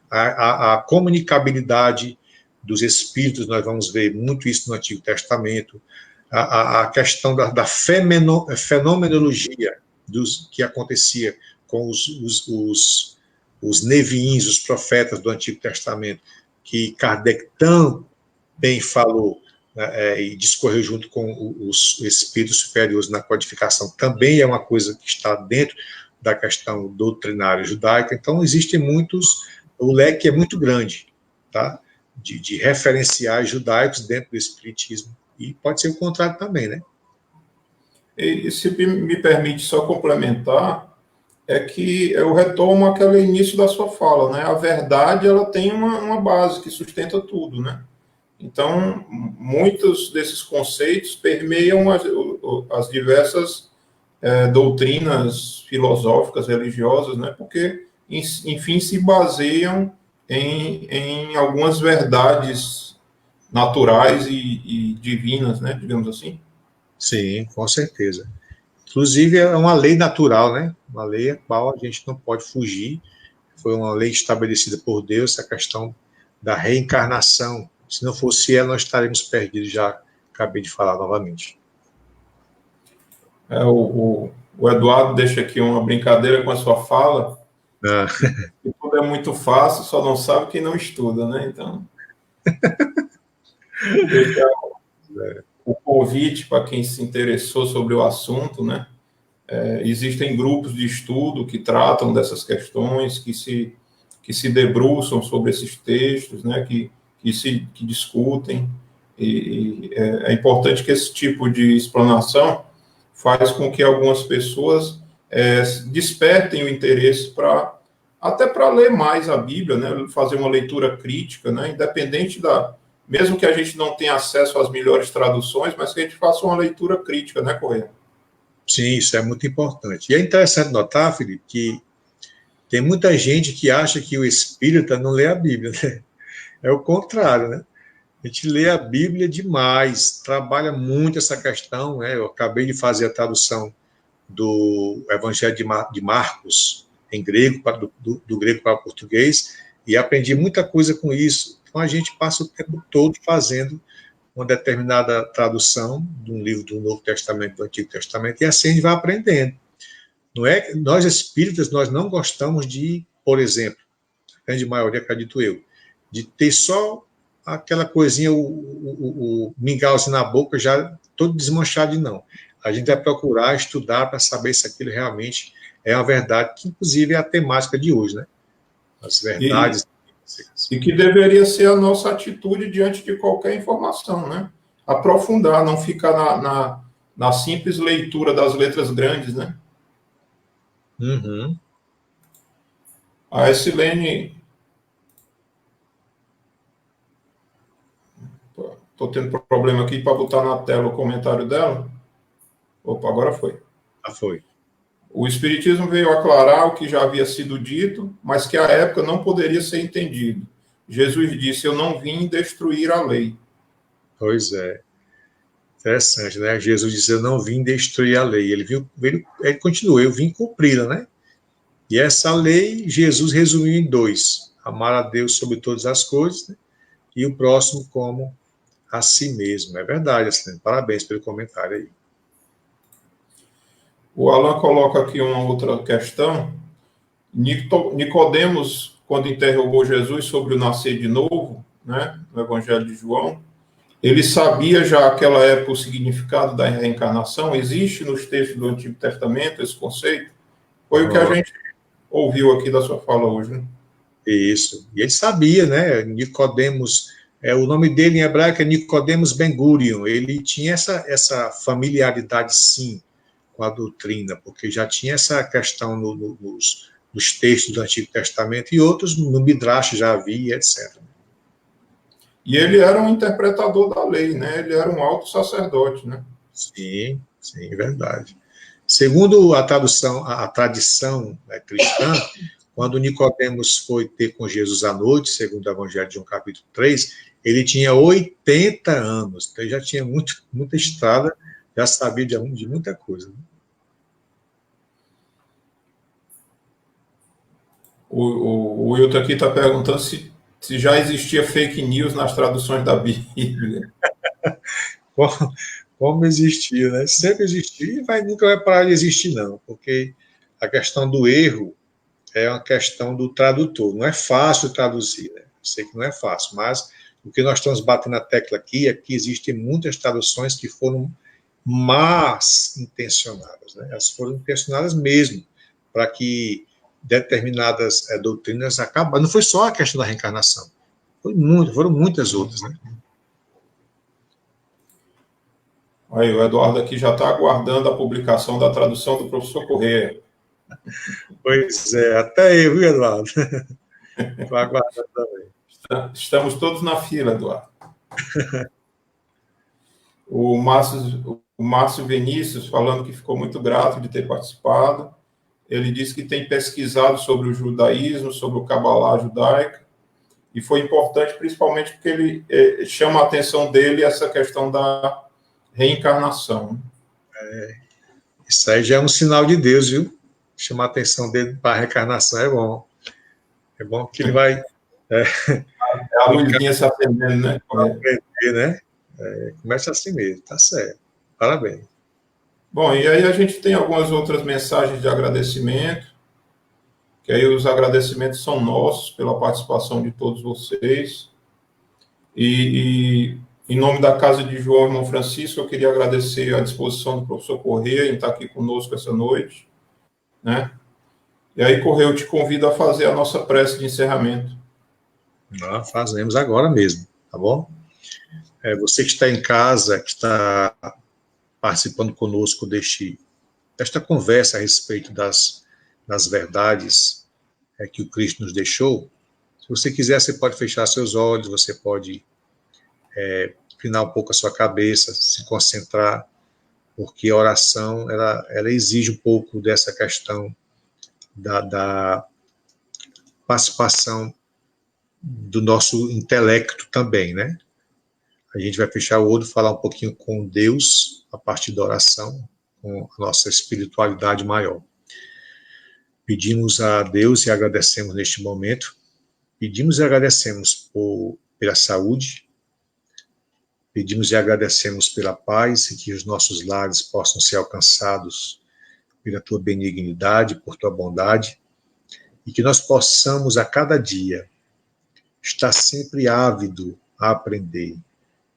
A comunicabilidade dos espíritos, nós vamos ver muito isso no Antigo Testamento, a questão da fenomenologia que acontecia com os neviins, os profetas do Antigo Testamento, que Kardec tão bem falou, né, e discorreu junto com os espíritos superiores na codificação, também é uma coisa que está dentro da questão doutrinária judaica. Então, existem muitos, o leque é muito grande, tá? De referenciais judaicos dentro do espiritismo, e pode ser o contrário também, né? E se me permite só complementar, é que eu retomo aquele início da sua fala, né? A verdade, ela tem uma base que sustenta tudo, né? Então, muitos desses conceitos permeiam as diversas doutrinas filosóficas, religiosas, né? Porque, enfim, se baseiam em algumas verdades naturais e divinas, né? Digamos assim. Sim, com certeza. Inclusive, é uma lei natural, né? Uma lei a qual a gente não pode fugir. Foi uma lei estabelecida por Deus, a questão da reencarnação. Se não fosse ela, nós estaríamos perdidos, já acabei de falar novamente. O Eduardo deixa aqui uma brincadeira com a sua fala. Que tudo é muito fácil, só não sabe quem não estuda, né? Então, deixa o convite para quem se interessou sobre o assunto, né? Existem grupos de estudo que tratam dessas questões, que se debruçam sobre esses textos, né? Que discutem. E é importante que esse tipo de explanação faz com que algumas pessoas despertem o interesse até para ler mais a Bíblia, né? Fazer uma leitura crítica, né? Independente mesmo que a gente não tenha acesso às melhores traduções, mas que a gente faça uma leitura crítica, né, Correia? Sim, isso é muito importante. E é interessante notar, Felipe, que tem muita gente que acha que o espírita não lê a Bíblia, né? É o contrário, né? A gente lê a Bíblia demais, trabalha muito essa questão, né? Eu acabei de fazer a tradução do Evangelho de Marcos em grego, do grego para o português, e aprendi muita coisa com isso. Então a gente passa o tempo todo fazendo uma determinada tradução de um livro do Novo Testamento, do Antigo Testamento, e assim a gente vai aprendendo. Não é, nós espíritas, nós não gostamos de, por exemplo, a grande maioria, acredito eu, de ter só aquela coisinha, o mingauzinho na boca, já todo desmanchado, não. A gente vai procurar estudar para saber se aquilo realmente é uma verdade, que inclusive é a temática de hoje, né? As verdades. E que deveria ser a nossa atitude diante de qualquer informação, né? Aprofundar, não ficar na simples leitura das letras grandes, né? Uhum. A Silene... Estou tendo problema aqui para botar na tela o comentário dela. Opa, agora foi. Foi. O Espiritismo veio aclarar o que já havia sido dito, mas que à época não poderia ser entendido, Jesus disse: eu não vim destruir a lei. Pois é. Interessante, né? Jesus disse: eu não vim destruir a lei. Ele continuou: eu vim cumpri-la, né? E essa lei, Jesus resumiu em dois: amar a Deus sobre todas as coisas, né? E o próximo como a si mesmo. É verdade, assim, parabéns pelo comentário aí. O Alan coloca aqui uma outra questão. Nicodemos, quando interrogou Jesus sobre o nascer de novo, né, no Evangelho de João, ele sabia já naquela época o significado da reencarnação? Existe nos textos do Antigo Testamento esse conceito? Foi o que a gente ouviu aqui da sua fala hoje, né? Isso. E ele sabia, né? Nicodemos, o nome dele em hebraico é Nicodemos Ben-Gurion. Ele tinha essa familiaridade, sim, com a doutrina, porque já tinha essa questão nos textos do Antigo Testamento e outros no Midrash já havia, etc. E ele era um interpretador da lei, né? Ele era um alto sacerdote, né? Sim, sim, verdade. Segundo a tradução, a tradição, né, cristã, quando Nicodemos foi ter com Jesus à noite, segundo o Evangelho de João capítulo 3, ele tinha 80 anos, então ele já tinha muita estrada, já sabia de muita coisa. Né? O Wilton aqui está perguntando se já existia fake news nas traduções da Bíblia. Como existia, né? Sempre existiu e nunca vai parar de existir, não, porque a questão do erro é uma questão do tradutor. Não é fácil traduzir, né? Eu sei que não é fácil, mas o que nós estamos batendo na tecla aqui é que existem muitas traduções que foram más intencionadas, né? Elas foram intencionadas mesmo para que determinadas doutrinas acabem. Não foi só a questão da reencarnação, foram muitas outras, né? Aí, o Eduardo aqui já está aguardando a publicação da tradução do professor Corrêa. Pois é, até eu, viu, Eduardo? Estou aguardando também. Estamos todos na fila, Eduardo. O Márcio Vinícius falando que ficou muito grato de ter participado. Ele disse que tem pesquisado sobre o judaísmo, sobre o Cabalá judaica, e foi importante principalmente porque ele chama a atenção dele essa questão da reencarnação. Isso aí já é um sinal de Deus, viu? Chamar a atenção dele para a reencarnação é bom. É bom que ele vai A luzinha se acendendo, né? aprender, né? Começa assim mesmo, tá certo. Parabéns. Bom, e aí a gente tem algumas outras mensagens de agradecimento, que aí os agradecimentos são nossos pela participação de todos vocês. E em nome da Casa de João Irmão Francisco, eu queria agradecer a disposição do professor Corrêa em estar aqui conosco essa noite, né? E aí, Corrêa, eu te convido a fazer a nossa prece de encerramento. Nós fazemos agora mesmo, tá bom? Você que está em casa, que está participando conosco desta conversa a respeito das verdades que o Cristo nos deixou, se você quiser, você pode fechar seus olhos, você pode inclinar um pouco a sua cabeça, se concentrar, porque a oração, ela exige um pouco dessa questão da participação do nosso intelecto também, né? A gente vai fechar o olho, falar um pouquinho com Deus, a partir da oração, com a nossa espiritualidade maior. Pedimos a Deus e agradecemos neste momento, pedimos e agradecemos pela saúde, pedimos e agradecemos pela paz e que os nossos lares possam ser alcançados pela tua benignidade, por tua bondade, e que nós possamos a cada dia estar sempre ávido a aprender,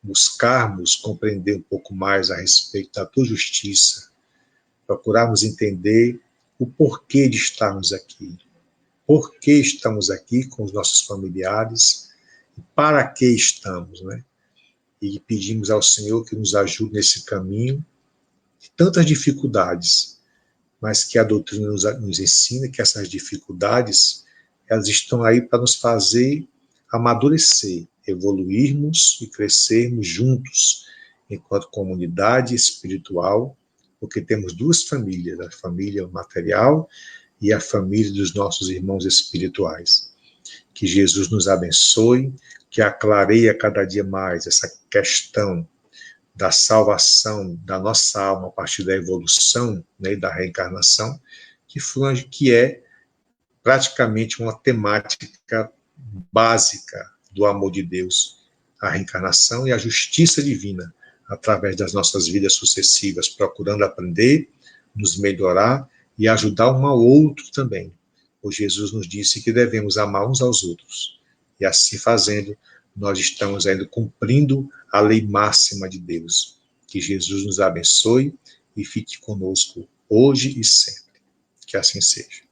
buscarmos compreender um pouco mais a respeito da tua justiça, procurarmos entender o porquê de estarmos aqui, por que estamos aqui com os nossos familiares, e para que estamos, né? E pedimos ao Senhor que nos ajude nesse caminho de tantas dificuldades, mas que a doutrina nos ensina que essas dificuldades, elas estão aí para nos fazer amadurecer, evoluirmos e crescermos juntos, enquanto comunidade espiritual, porque temos duas famílias, a família material e a família dos nossos irmãos espirituais. Que Jesus nos abençoe, que aclareie a cada dia mais essa questão da salvação da nossa alma a partir da evolução, né, e da reencarnação, que é praticamente uma temática básica do amor de Deus, a reencarnação e a justiça divina, através das nossas vidas sucessivas, procurando aprender, nos melhorar e ajudar um ao outro também. Pois Jesus nos disse que devemos amar uns aos outros. E assim fazendo, nós estamos ainda cumprindo a lei máxima de Deus. Que Jesus nos abençoe e fique conosco hoje e sempre. Que assim seja.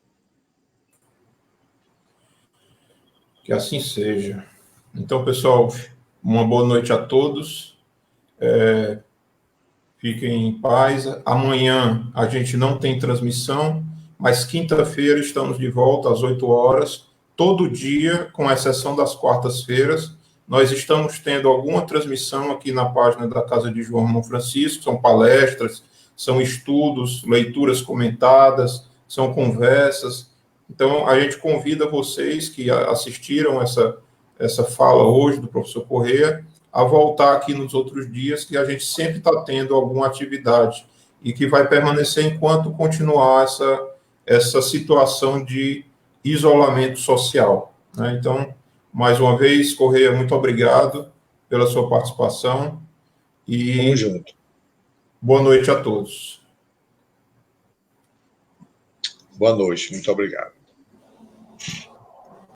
Que assim seja. Então, pessoal, uma boa noite a todos. Fiquem em paz. Amanhã a gente não tem transmissão, mas quinta-feira estamos de volta às 8 horas, todo dia, com exceção das quartas-feiras. Nós estamos tendo alguma transmissão aqui na página da Casa de João Irmão Francisco, são palestras, são estudos, leituras comentadas, são conversas. Então, a gente convida vocês que assistiram essa fala hoje do professor Corrêa a voltar aqui nos outros dias, que a gente sempre está tendo alguma atividade e que vai permanecer enquanto continuar essa situação de isolamento social, né? Então, mais uma vez, Corrêa, muito obrigado pela sua participação e Tamo junto. boa noite a todos. Boa noite, muito obrigado.